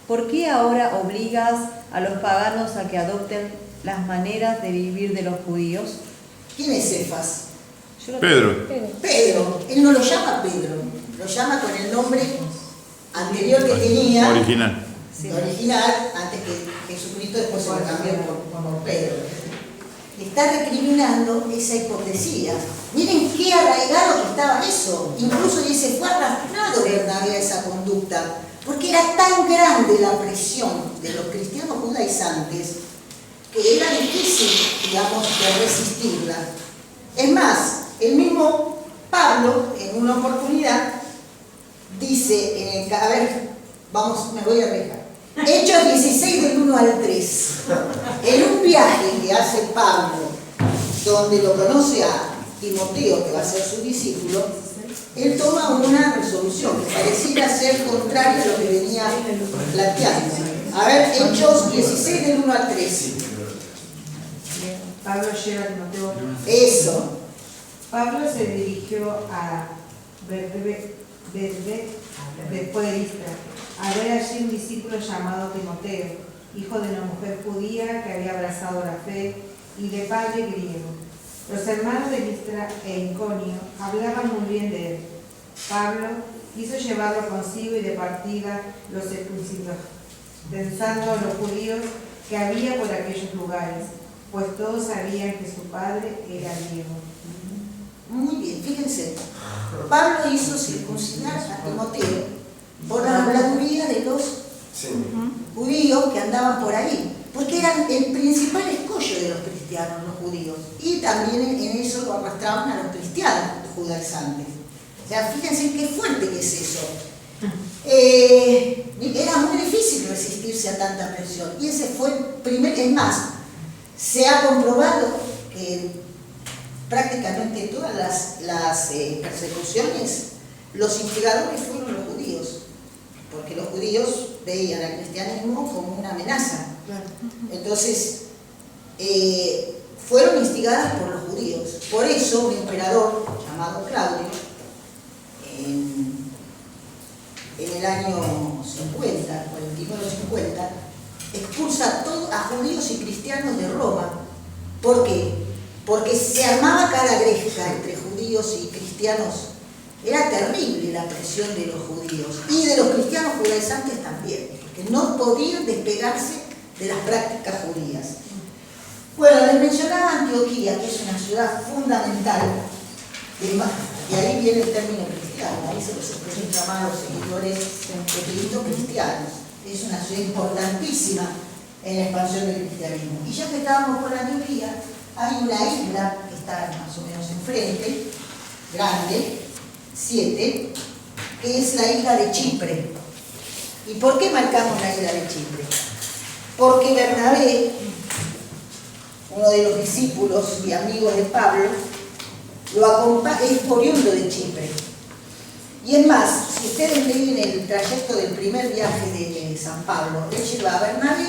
¿por qué ahora obligas a los paganos a que adopten las maneras de vivir de los judíos? ¿Quién es Cefas? Pedro. Pedro, él no lo llama Pedro, lo llama con el nombre anterior que tenía, Original. antes que Jesucristo, después se lo cambió por Pedro. Está recriminando esa hipocresía. Miren qué arraigado que estaba eso. Incluso dice, fue arrastrado Bernabé a esa conducta, porque era tan grande la presión de los cristianos judaizantes que era difícil, digamos, de resistirla. Es más, el mismo Pablo, en una oportunidad, dice, a ver, vamos, me voy a arriesgar. Hechos 16 del 1 al 3. En un viaje que hace Pablo, donde lo conoce a Timoteo, que va a ser su discípulo, él toma una resolución que pareciera ser contraria a lo que venía planteando. A ver, Hechos 16 del 1 al 3. Pablo lleva a Timoteo. Eso. Pablo se dirigió a Derbe, después de Listra, a ver allí un discípulo llamado Timoteo, hijo de una mujer judía que había abrazado la fe y de padre griego. Los hermanos de Listra e Iconio hablaban muy bien de él. Pablo quiso llevarlo consigo y de partida los circuncidó, pensando los judíos que había por aquellos lugares, pues todos sabían que su padre era griego. Muy bien, fíjense. Pablo hizo circuncidar a Timoteo por la habladuría de los judíos que andaban por ahí, porque eran el principal escollo de los cristianos, los judíos, y también en eso lo arrastraban a los cristianos judaizantes. O sea, fíjense qué fuerte que es eso. Era muy difícil resistirse a tanta presión, y ese fue el primer, es más, se ha comprobado que prácticamente todas las persecuciones, los instigadores fueron los judíos, porque los judíos veían al cristianismo como una amenaza. Entonces, fueron instigadas por los judíos. Por eso, un emperador llamado Claudio, en el año 50, 49-50, expulsa a judíos y cristianos de Roma. ¿Por qué? Porque se armaba cara gresca entre judíos y cristianos. Era terrible la presión de los judíos y de los cristianos judaizantes también, porque no podían despegarse de las prácticas judías. Bueno, les mencionaba Antioquía, que es una ciudad fundamental, y ahí viene el término cristiano, ahí se los llamados seguidores de Cristo cristianos. Es una ciudad importantísima en la expansión del cristianismo. Y ya que estábamos por Antioquía, hay una isla que está más o menos enfrente, grande, 7, que es la isla de Chipre. ¿Y por qué marcamos la isla de Chipre? Porque Bernabé, uno de los discípulos y amigos de Pablo, es oriundo de Chipre. Y es más, si ustedes leen el trayecto del primer viaje de San Pablo, él lleva a Bernabé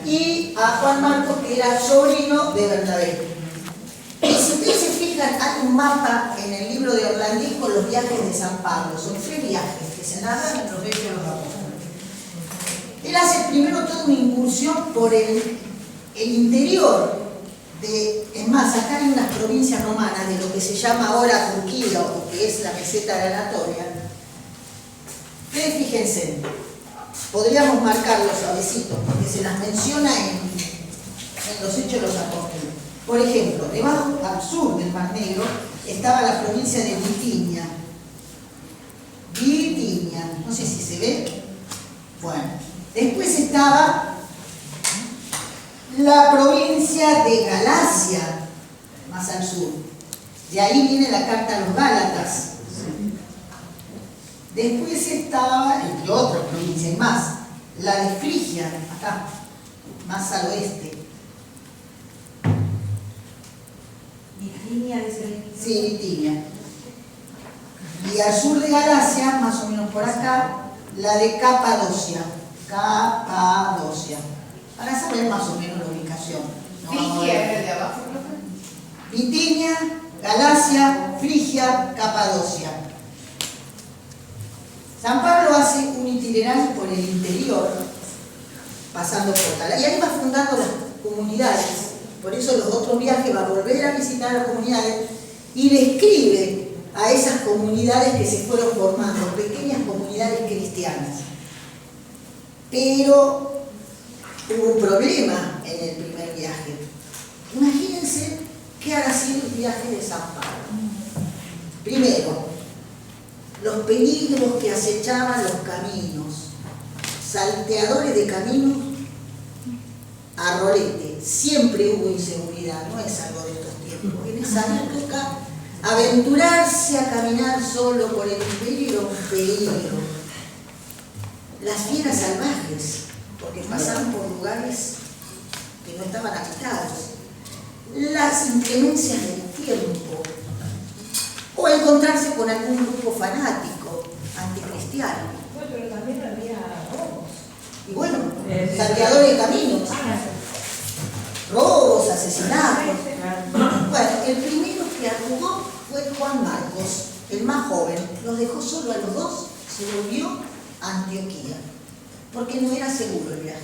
y a Juan Marcos, que era sobrino de Bernabé. Y si ustedes se fijan, hay un mapa en el libro de Orlandí con los viajes de San Pablo. Son 3 viajes que se narran en los Hechos de los Apóstoles. Él hace primero toda una incursión por el interior es más, acá hay unas provincias romanas de lo que se llama ahora Turquía, o que es la meseta de Anatolia. Ustedes fíjense, podríamos marcarlo suavecito, porque se las menciona en los Hechos de los Apóstoles. Por ejemplo, debajo al sur del Mar Negro estaba la provincia de Bitinia. Bitinia, no sé si se ve. Bueno, después estaba la provincia de Galacia, más al sur. De ahí viene la carta a los Gálatas. Después estaba, entre otras provincias más, la de Frigia, acá, más al oeste. Bitinia, sí, Bitinia. Y al sur de Galacia, más o menos por acá, la de Capadocia. Capadocia. Para saber más o menos la ubicación. ¿Frigia era de abajo, profe? Bitinia, Galacia, Frigia, Capadocia. San Pablo hace un itinerario por el interior, pasando por tal. Y ahí va fundando las comunidades. Por eso los otros viajes va a volver a visitar las comunidades y le escribe a esas comunidades que se fueron formando, pequeñas comunidades cristianas. Pero hubo un problema en el primer viaje. Imagínense qué hará sido el viaje de San Pablo. Primero, los peligros que acechaban los caminos, salteadores de caminos a rolete. Siempre hubo inseguridad, no es algo de estos tiempos. En esa época, aventurarse a caminar solo por el imperio era un peligro. Las fieras salvajes, porque pasaban por lugares que no estaban habitados. Las inclemencias del tiempo, o encontrarse con algún grupo fanático, anticristiano. Bueno, pero también había robos. Y bueno, salteadores de caminos, robos, asesinatos. Bueno, el primero que arrugó fue Juan Marcos, el más joven. Los dejó solo a los dos, se volvió a Antioquía, porque no era seguro el viaje.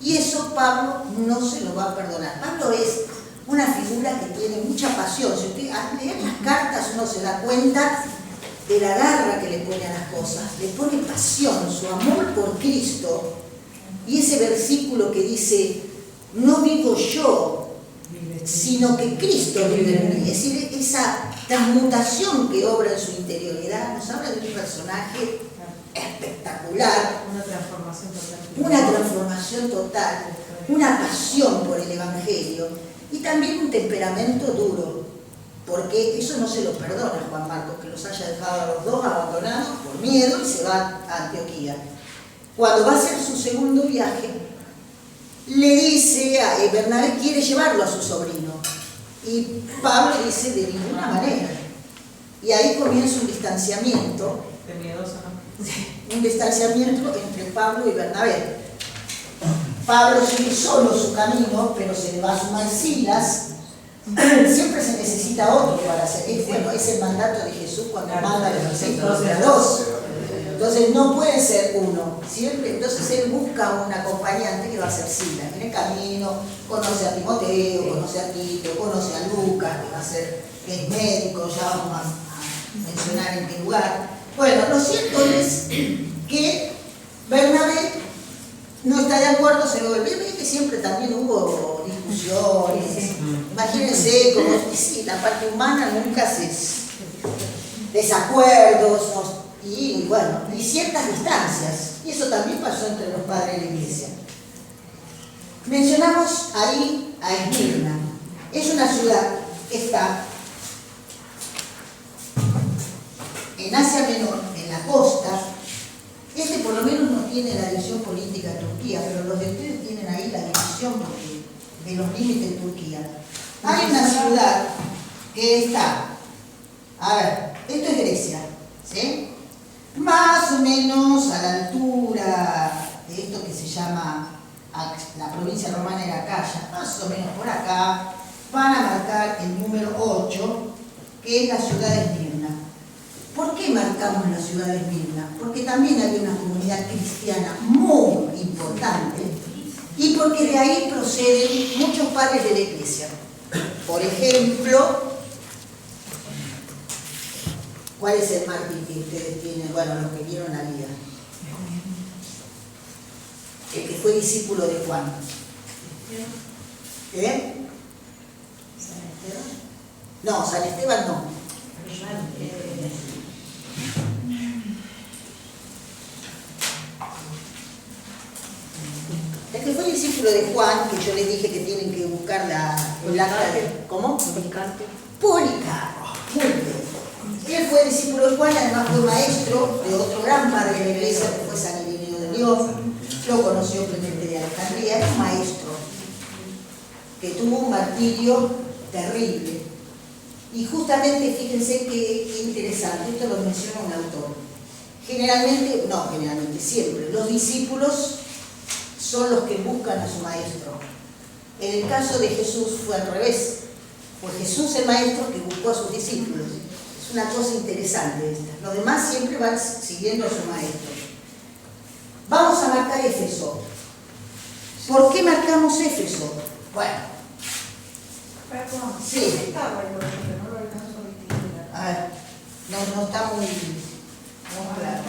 Y eso Pablo no se lo va a perdonar. Pablo es una figura que tiene mucha pasión. Si usted al leer las cartas uno se da cuenta de la garra que le pone a las cosas, le pone pasión, su amor por Cristo. Y ese versículo que dice, no vivo yo, sino que Cristo vive en mí. Es decir, esa transmutación que obra en su interioridad nos habla de un personaje espectacular. Una transformación total. Una transformación total, una pasión por el Evangelio. Y también un temperamento duro, porque eso no se lo perdona a Juan Marcos, que los haya dejado a los dos abandonados por miedo y se va a Antioquía. Cuando va a hacer su segundo viaje, le dice a Bernabé, quiere llevarlo a su sobrino. Y Pablo dice, de ninguna manera. Y ahí comienza un distanciamiento. De miedoso, ¿no? Un distanciamiento entre Pablo y Bernabé. Pablo sigue solo su camino, pero se le va a sumar Silas. Siempre se necesita otro para hacer. Bueno, es el mandato de Jesús cuando manda a los discípulos a dos. Entonces no puede ser uno. Siempre, entonces él busca un acompañante que va a ser Silas. En el camino conoce a Timoteo, conoce a Tito, conoce a Lucas, que es médico, ya vamos a mencionar en qué lugar. Bueno, lo cierto es que Bernabé no está de acuerdo, se vuelve. Ve que siempre también hubo discusiones. Imagínense como sí, la parte humana nunca se desacuerdos y bueno, y ciertas distancias. Y eso también pasó entre los padres de la iglesia. Mencionamos ahí a Esmirna. Es una ciudad que está en Asia Menor, en la costa. Por lo menos no tiene la división política de Turquía, pero los de ustedes tienen ahí la división de los límites de Turquía. Hay una ciudad que está, a ver, esto es Grecia, ¿sí? Más o menos a la altura de esto que se llama, la provincia romana era Acaya, más o menos por acá, van a marcar el número 8, que es la ciudad de Esmirna. ¿Por qué marcamos la ciudad de Esmirna? Porque también había una comunidad cristiana muy importante y porque de ahí proceden muchos padres de la iglesia. Por ejemplo, ¿cuál es el mártir que ustedes tienen? Bueno, los que vieron la vida. El que fue discípulo de Juan. ¿Eh? ¿San Esteban? No, San Esteban no. El que fue discípulo de Juan, que yo les dije que tienen que buscar el acta de... ¿Cómo? Policarpo. Policarpo, muy bien. Él fue discípulo de Juan, además fue maestro de otro gran padre de la iglesia, que fue San Ireneo de Dios. Lo conoció Clemente de Alejandría, era un maestro que tuvo un martirio terrible. Y justamente, fíjense qué interesante, esto lo menciona un autor. Siempre, los discípulos son los que buscan a su maestro. En el caso de Jesús fue al revés. Fue Jesús el maestro que buscó a sus discípulos. Es una cosa interesante esta. Los demás siempre van siguiendo a su maestro. Vamos a marcar Éfeso. ¿Por qué marcamos Éfeso? Bueno. Perdón, sí. estaba el no lo alcanzo a A ver, no está muy claro.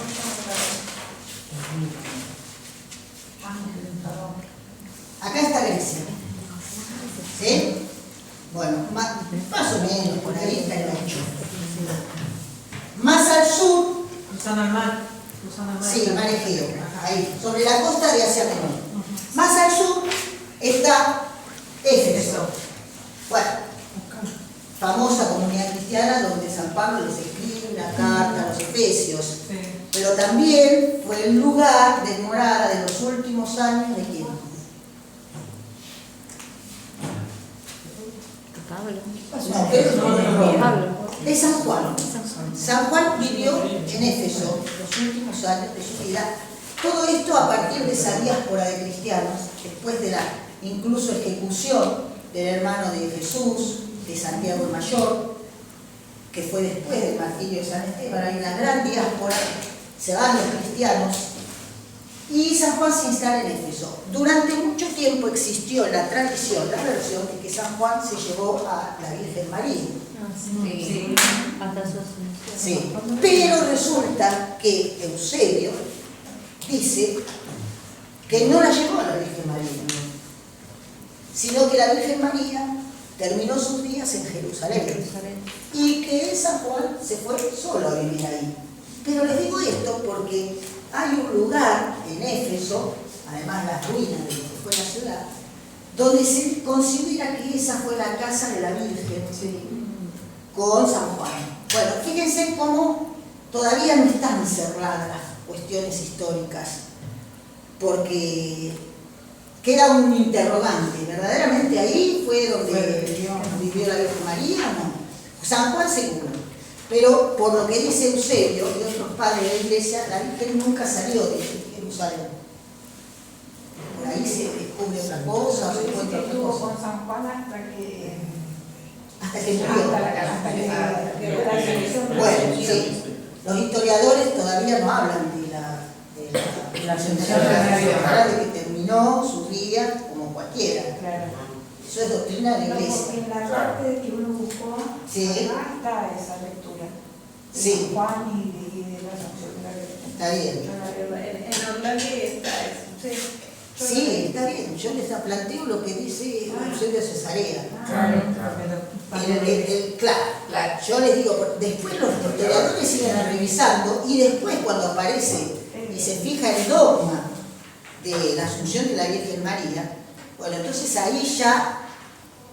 Acá está Grecia. ¿Sí? Bueno, más o menos, por ahí está el hecho. Más al sur. Cruzando el mar. Sí, mar Egeo, ahí, sobre la costa de Asia Menor. Más al sur está Éfeso. Bueno, famosa comunidad cristiana donde San Pablo les escribe una carta a los efesios. Sí. Pero también fue el lugar de morada de los últimos años de quién. No, pero Pablo. de San Juan. San Juan vivió en Éfeso los últimos años de su vida. Todo esto a partir de esa diáspora de cristianos, después de la incluso ejecución del hermano de Jesús, de Santiago el Mayor, que fue después del martirio de San Esteban. Hay una gran diáspora, se van los cristianos, y San Juan se instala en Éfeso. Durante mucho tiempo existió la tradición, la versión de que San Juan se llevó a la Virgen María. Sí. Hasta su asunción. Sí. Pero resulta que Eusebio dice que no la llevó a la Virgen María, sino que la Virgen María terminó sus días en Jerusalén y que San Juan se fue solo a vivir ahí. Pero les digo esto porque hay un lugar en Éfeso, además las ruinas de lo que fue la ciudad, donde se considera que esa fue la casa de la Virgen, ¿sí?, con San Juan. Bueno, fíjense cómo todavía no están cerradas las cuestiones históricas, porque queda un interrogante. ¿Verdaderamente ahí fue donde vivió la Virgen María o no? San Juan seguro. Pero por lo que dice Eusebio y otros padres de la iglesia, la Virgen nunca salió de Jerusalén. Por ahí se descubre otra cosa, o se encuentra otra Estuvo cosa. con San Juan hasta que murió. Hasta Bueno, sí. Los historiadores todavía no hablan de la ascensión de la Virgen, hablan de que terminó sus días como cualquiera. Claro. Eso es doctrina de la iglesia. En la parte que uno buscó, Sí. acá está esa lectura. De Sí. San Juan y de la Asunción de la Virgen. Está bien. En Orlando está eso. Sí. Sí, está bien. Yo les planteo lo que dice Eusebio Cesarea. Claro, yo les digo, después los historiadores siguen revisando y después cuando aparece y se fija el dogma de la Asunción de la Virgen María, bueno, entonces ahí ya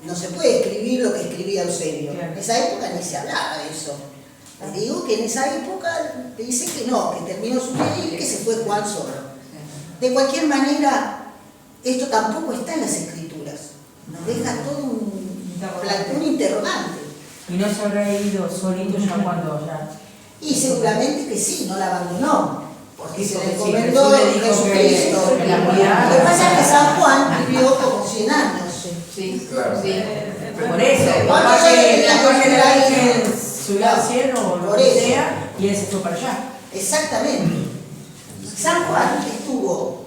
no se puede escribir lo que escribía Eusebio. En esa época ni se hablaba de eso. Les digo que en esa época dice que no, que terminó su vida y que se fue Juan solo. De cualquier manera, esto tampoco está en las escrituras. Nos deja todo un interrogante. ¿Y no se habrá ido solito ya cuando ya? Y seguramente que sí, no la abandonó. Porque se le Sí, encomendó Jesús le dijo Jesucristo. que la cuidara. Lo que pasa es que San Juan vivió como 100 años. Sí, Claro. sí. Por eso, Bueno, capaz que la sí, Virgen subió al cielo o lo por que eso. sea y él se fue para allá. Exactamente. San Juan estuvo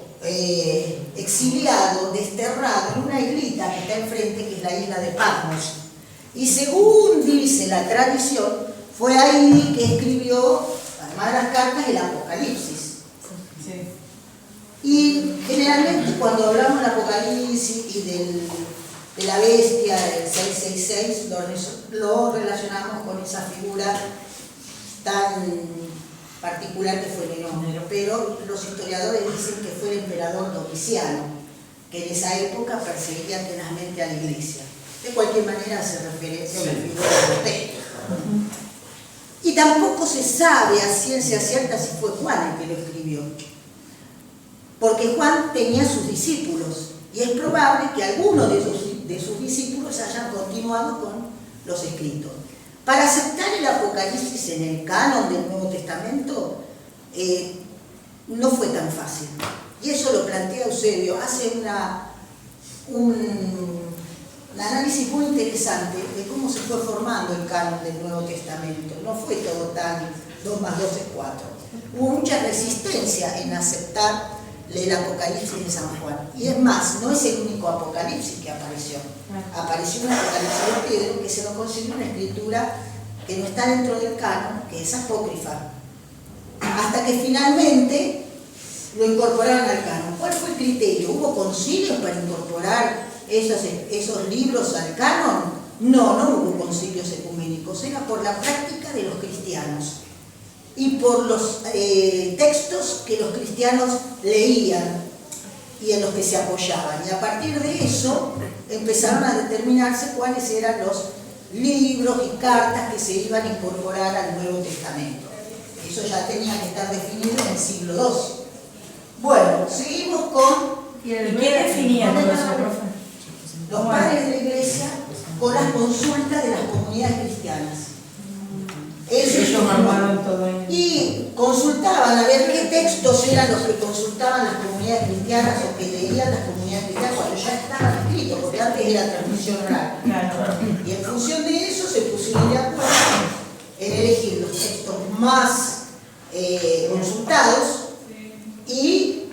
exiliado, desterrado en una islita que está enfrente, que es la isla de Patmos. Y según dice la tradición, fue ahí que escribió, además de las cartas, el Apocalipsis. Y generalmente cuando hablamos del Apocalipsis y de la bestia del 666, lo relacionamos con esa figura tan particular que fue Nerón. Pero los historiadores dicen que fue el emperador Domiciano, que en esa época perseguía tenazmente a la iglesia. De cualquier manera hace referencia a la figura de Lutero. Y tampoco se sabe a ciencia cierta si fue Juan el que lo escribió. Porque Juan tenía sus discípulos y es probable que algunos de sus discípulos hayan continuado con los escritos. Para aceptar el Apocalipsis en el canon del Nuevo Testamento no fue tan fácil. Y eso lo plantea Eusebio. Hace un análisis muy interesante de cómo se fue formando el canon del Nuevo Testamento. No fue todo tan 2 más 2 es 4. Hubo mucha resistencia en aceptar el Apocalipsis de San Juan. Y es más, no es el único Apocalipsis que apareció. Apareció un Apocalipsis de Pedro que se lo considera una escritura que no está dentro del canon, que es apócrifa, hasta que finalmente lo incorporaron al canon. ¿Cuál fue el criterio? ¿Hubo concilios para incorporar esos libros al canon? No, no hubo concilios ecuménicos, era por la práctica de los cristianos y por los textos que los cristianos leían y en los que se apoyaban. Y a partir de eso empezaron a determinarse cuáles eran los libros y cartas que se iban a incorporar al Nuevo Testamento. Eso ya tenía que estar definido en el siglo II. Bueno, seguimos con... ¿Y quién definía todo eso, profe? Los padres de la Iglesia con las consultas de las comunidades cristianas. Ellos armaron todo en... Y consultaban a ver qué textos eran los que consultaban las comunidades cristianas o que leían las comunidades cristianas cuando ya estaban escritos, porque antes era transmisión oral. Y en función de eso se pusieron de acuerdo en elegir los textos más consultados y,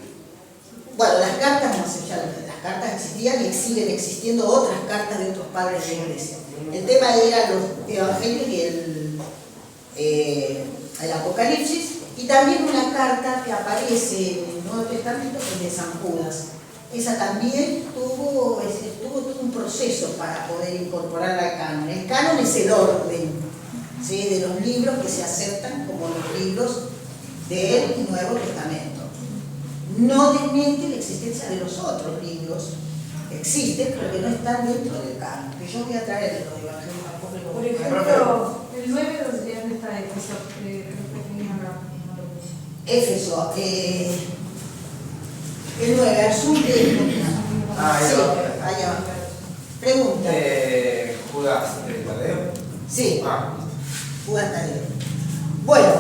bueno, las cartas, no sé, ya las cartas existían y siguen existiendo otras cartas de otros padres de la Iglesia. El tema era los evangelios y el Apocalipsis, y también una carta que aparece en el Nuevo Testamento, que es de San Judas. Esa también tuvo todo un proceso para poder incorporar al canon. El canon es el orden, ¿sí?, de los libros que se aceptan como los libros del Nuevo Testamento. No desmiente la existencia de los otros libros. Existen, pero que no están dentro del canon. Que yo voy a traer de los evangelios apócrifos. Por ejemplo, el 9 de dónde está Éfeso. Éfeso, el 9, al sur de... Ahí sí, va. allá va. Pregunta. Judas Tadeo. Sí, Judas Tadeo. Bueno,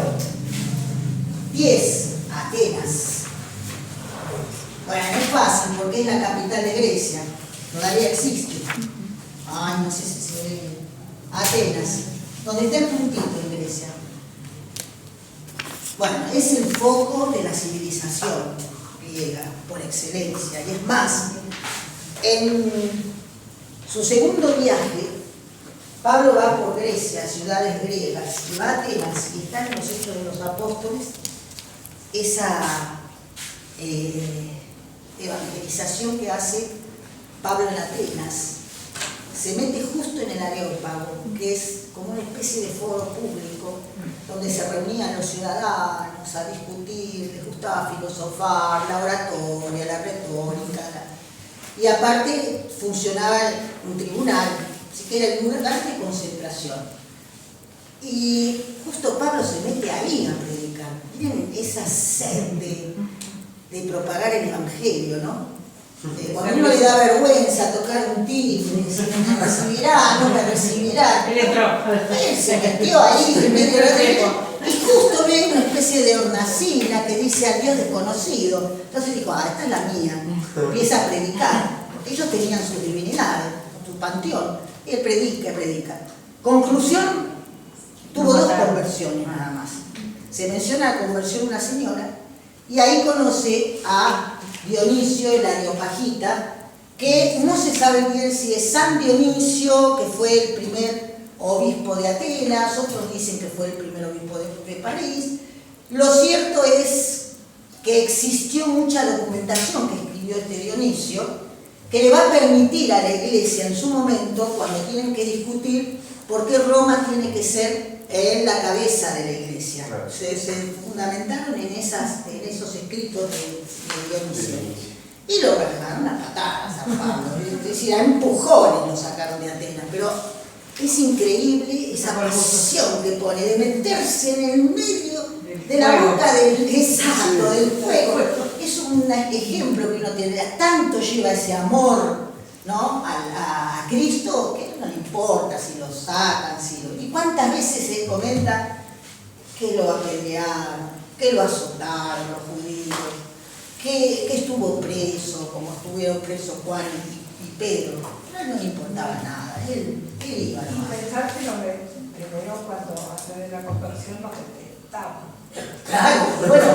10, Atenas. Bueno, es fácil porque es la capital de Grecia, todavía existe. Ay, no sé si se ve. Atenas, donde está el puntito en Grecia. Bueno, es el foco de la civilización griega, por excelencia. Y es más, en su segundo viaje, Pablo va por Grecia, ciudades griegas, y va a Atenas, y está en los Hechos de los Apóstoles, esa evangelización que hace Pablo en Atenas. Se mete justo en el Areópago, que es como una especie de foro público, donde se reunían los ciudadanos a discutir, les gustaba filosofar, la oratoria, la retórica, y aparte funcionaba un tribunal, así que era el lugar de concentración. Y justo Pablo se mete ahí a predicar. Miren esa sed de propagar el evangelio, ¿no? Cuando uno le da vergüenza tocar un timbre, si me recibirá, no me recibirá. Él se metió ahí en medio de y justo ve una especie de hornacina que dice al Dios desconocido. Entonces dijo, esta es la mía. Empieza a predicar. Ellos tenían su divinidad, su panteón. Y él predica. Conclusión, tuvo 2 conversiones nada más. Se menciona la conversión de una señora y ahí conoce a Dionisio el Areopagita, que no se sabe bien si es San Dionisio, que fue el primer obispo de Atenas, otros dicen que fue el primer obispo de París. Lo cierto es que existió mucha documentación que escribió este Dionisio, que le va a permitir a la Iglesia en su momento, cuando tienen que discutir por qué Roma tiene que ser la cabeza de la Iglesia. Se fundamentaron en esos escritos de Dionisio. Y lo ganaron a patadas a Pablo. Es decir, a empujones lo sacaron de Atenas. Pero es increíble esa pasión que pone de meterse en el medio de la boca del fuego. Es un ejemplo que uno tiene. Tanto lleva ese amor, ¿no?, a Cristo, que no le importa si lo sacan, y cuántas veces se comenta que lo apedrearon, que lo azotaron los judíos, que estuvo preso, como estuvieron presos Juan y Pedro. A él no le importaba nada, él iba nomás. Y pensar que primero cuando hace la conversión los detestaban. Claro, bueno,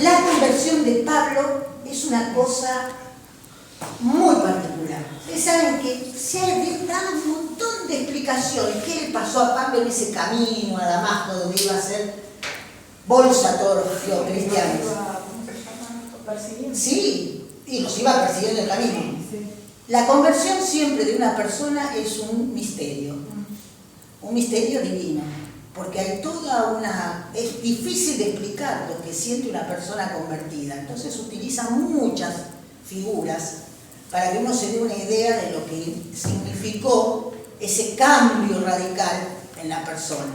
la conversión de Pablo es una cosa muy particular. Ustedes saben que se ha dado un montón de explicaciones explicaciones. ¿Qué le pasó a Pablo en ese camino a Damasco donde iba a ser bolsa a todos los cristianos? Sí, y los iba persiguiendo en el camino. La conversión siempre de una persona es un misterio divino, porque hay es difícil de explicar lo que siente una persona convertida, entonces utilizan muchas figuras para que uno se dé una idea de lo que significó ese cambio radical en la persona.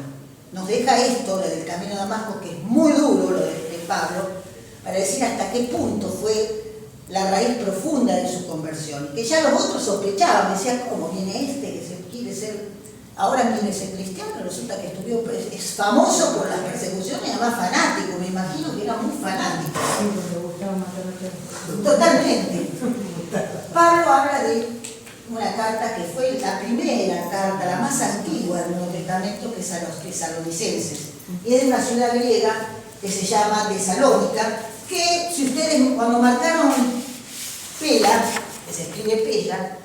Nos deja esto, lo del camino de Damasco, que es muy duro, lo de Pablo, para decir hasta qué punto fue la raíz profunda de su conversión, que ya los otros sospechaban, decían, ¿cómo viene este que se quiere ser, ahora quiere ser cristiano? Resulta que es famoso por las persecuciones, además fanático, me imagino que era muy fanático. Totalmente. Pablo habla de una carta que fue la primera carta, la más antigua del Nuevo Testamento, que es a los tesalonicenses. Y es de una ciudad griega que se llama Tesalónica, que si ustedes cuando marcaron Pela, que se escribe Pela,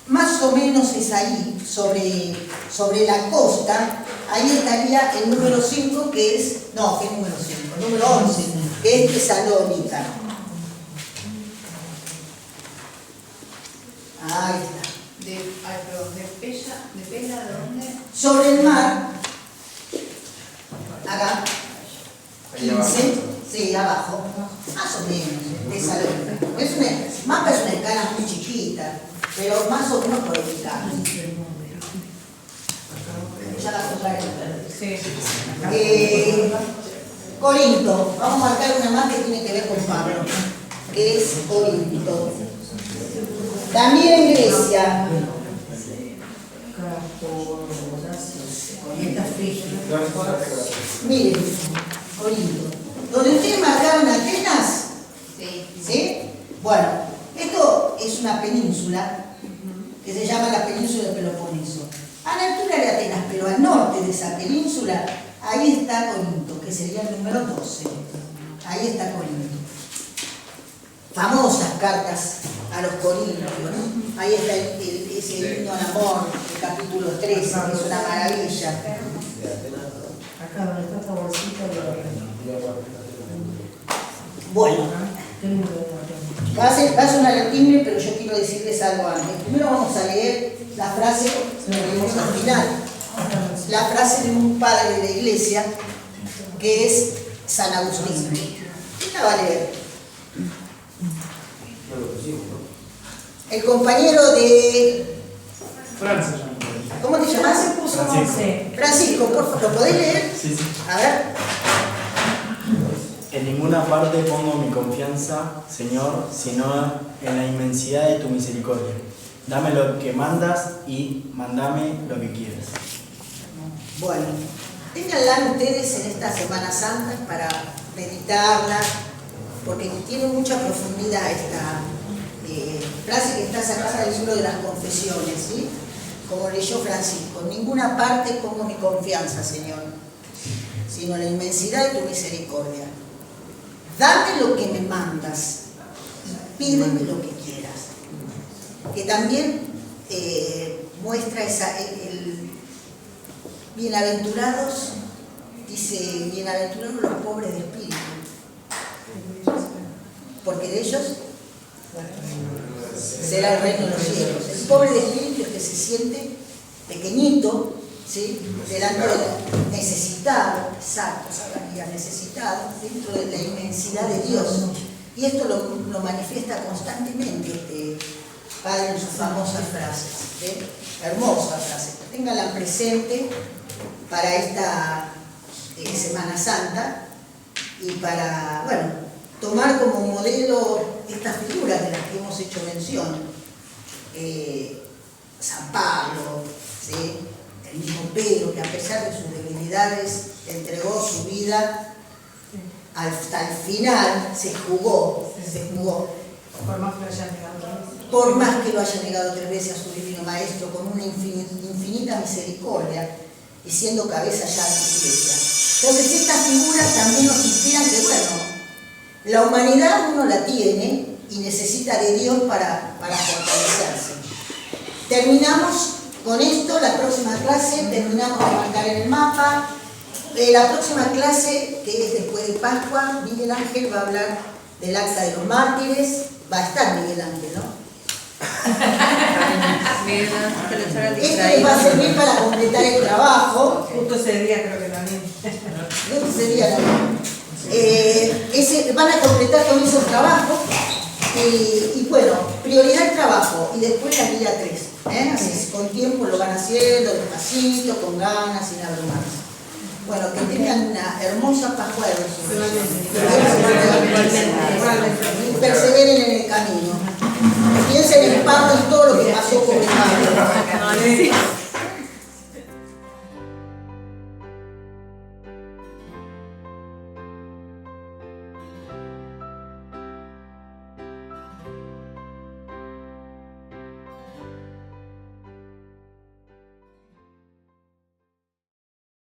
más o menos es ahí, sobre la costa, ahí estaría el número 5, que es, no, ¿qué número 5? El número 11, que es Tesalónica. Ahí está. ¿De Pela de dónde? Sobre el mar, acá, 15, sí, abajo, más o menos, Tesalónica. Mapa es una escala muy chiquita, pero más o menos por ubicar. Ya la Corinto, vamos a marcar una más que tiene que ver con Pablo, que es Corinto. También en Grecia. Miren, Corinto. ¿Donde ustedes marcaron Atenas? ¿Sí? Bueno, esto es una península que se llama la península de Peloponeso. A la altura de Atenas, pero al norte de esa península, ahí está Corinto, que sería el número 12. Ahí está Corinto. Famosas cartas a los corintios. Ahí está ese himno al amor, el capítulo 13, que es una maravilla. Acá donde está esta bolsita Bueno, va a sonar el timbre, pero yo quiero decirles algo antes. Primero vamos a leer la frase que leemos al final. La frase de un padre de la iglesia, que es San Agustín. ¿Quién la va a leer? El compañero de... Francis. ¿Cómo te llamas? Francisco, por favor, ¿lo podés leer? Sí, sí. A ver. En ninguna parte pongo mi confianza, Señor, sino en la inmensidad de tu misericordia. Dame lo que mandas y mandame lo que quieras. Bueno, ténganla ustedes en esta Semana Santa para meditarla, porque tiene mucha profundidad esta frase que está sacada del libro de las confesiones, ¿sí? Como leyó Francisco, en ninguna parte pongo mi confianza, Señor, sino en la inmensidad de tu misericordia. Dame lo que me mandas y pídeme lo que quieras. Que también muestra el bienaventurados, dice, bienaventurados los pobres de espíritu, porque de ellos será el reino de los cielos. El pobre de espíritu es que se siente pequeñito, ¿sí? Delante del necesitado, exacto, necesitado, dentro de la inmensidad de Dios. Y esto lo manifiesta constantemente este Padre en sus famosas frases, ¿sí? Hermosas frases. Ténganla presente para esta Semana Santa y para, bueno, tomar como modelo estas figuras de las que hemos hecho mención. San Pablo, ¿sí? El mismo Pedro, que a pesar de sus debilidades entregó su vida hasta el final, se jugó. Por más que lo haya negado 3 veces a su divino Maestro, con una infinita misericordia y siendo cabeza ya de su iglesia. Entonces estas figuras también nos inspiran que, bueno, la humanidad uno la tiene y necesita de Dios para fortalecerse. Terminamos con esto, la próxima clase terminamos de marcar en el mapa. La próxima clase, que es después de Pascua, Miguel Ángel va a hablar del acta de los mártires. Va a estar Miguel Ángel, ¿no? Esto les va a servir para completar el trabajo. Justo ese día creo que también. Justo ese día también. Van a completar con esos trabajos. Y bueno, prioridad el trabajo y después la guía 3. Así con tiempo lo van haciendo, despacito, con ganas, sin abrumarse. Bueno, que tengan una hermosa Pascua de los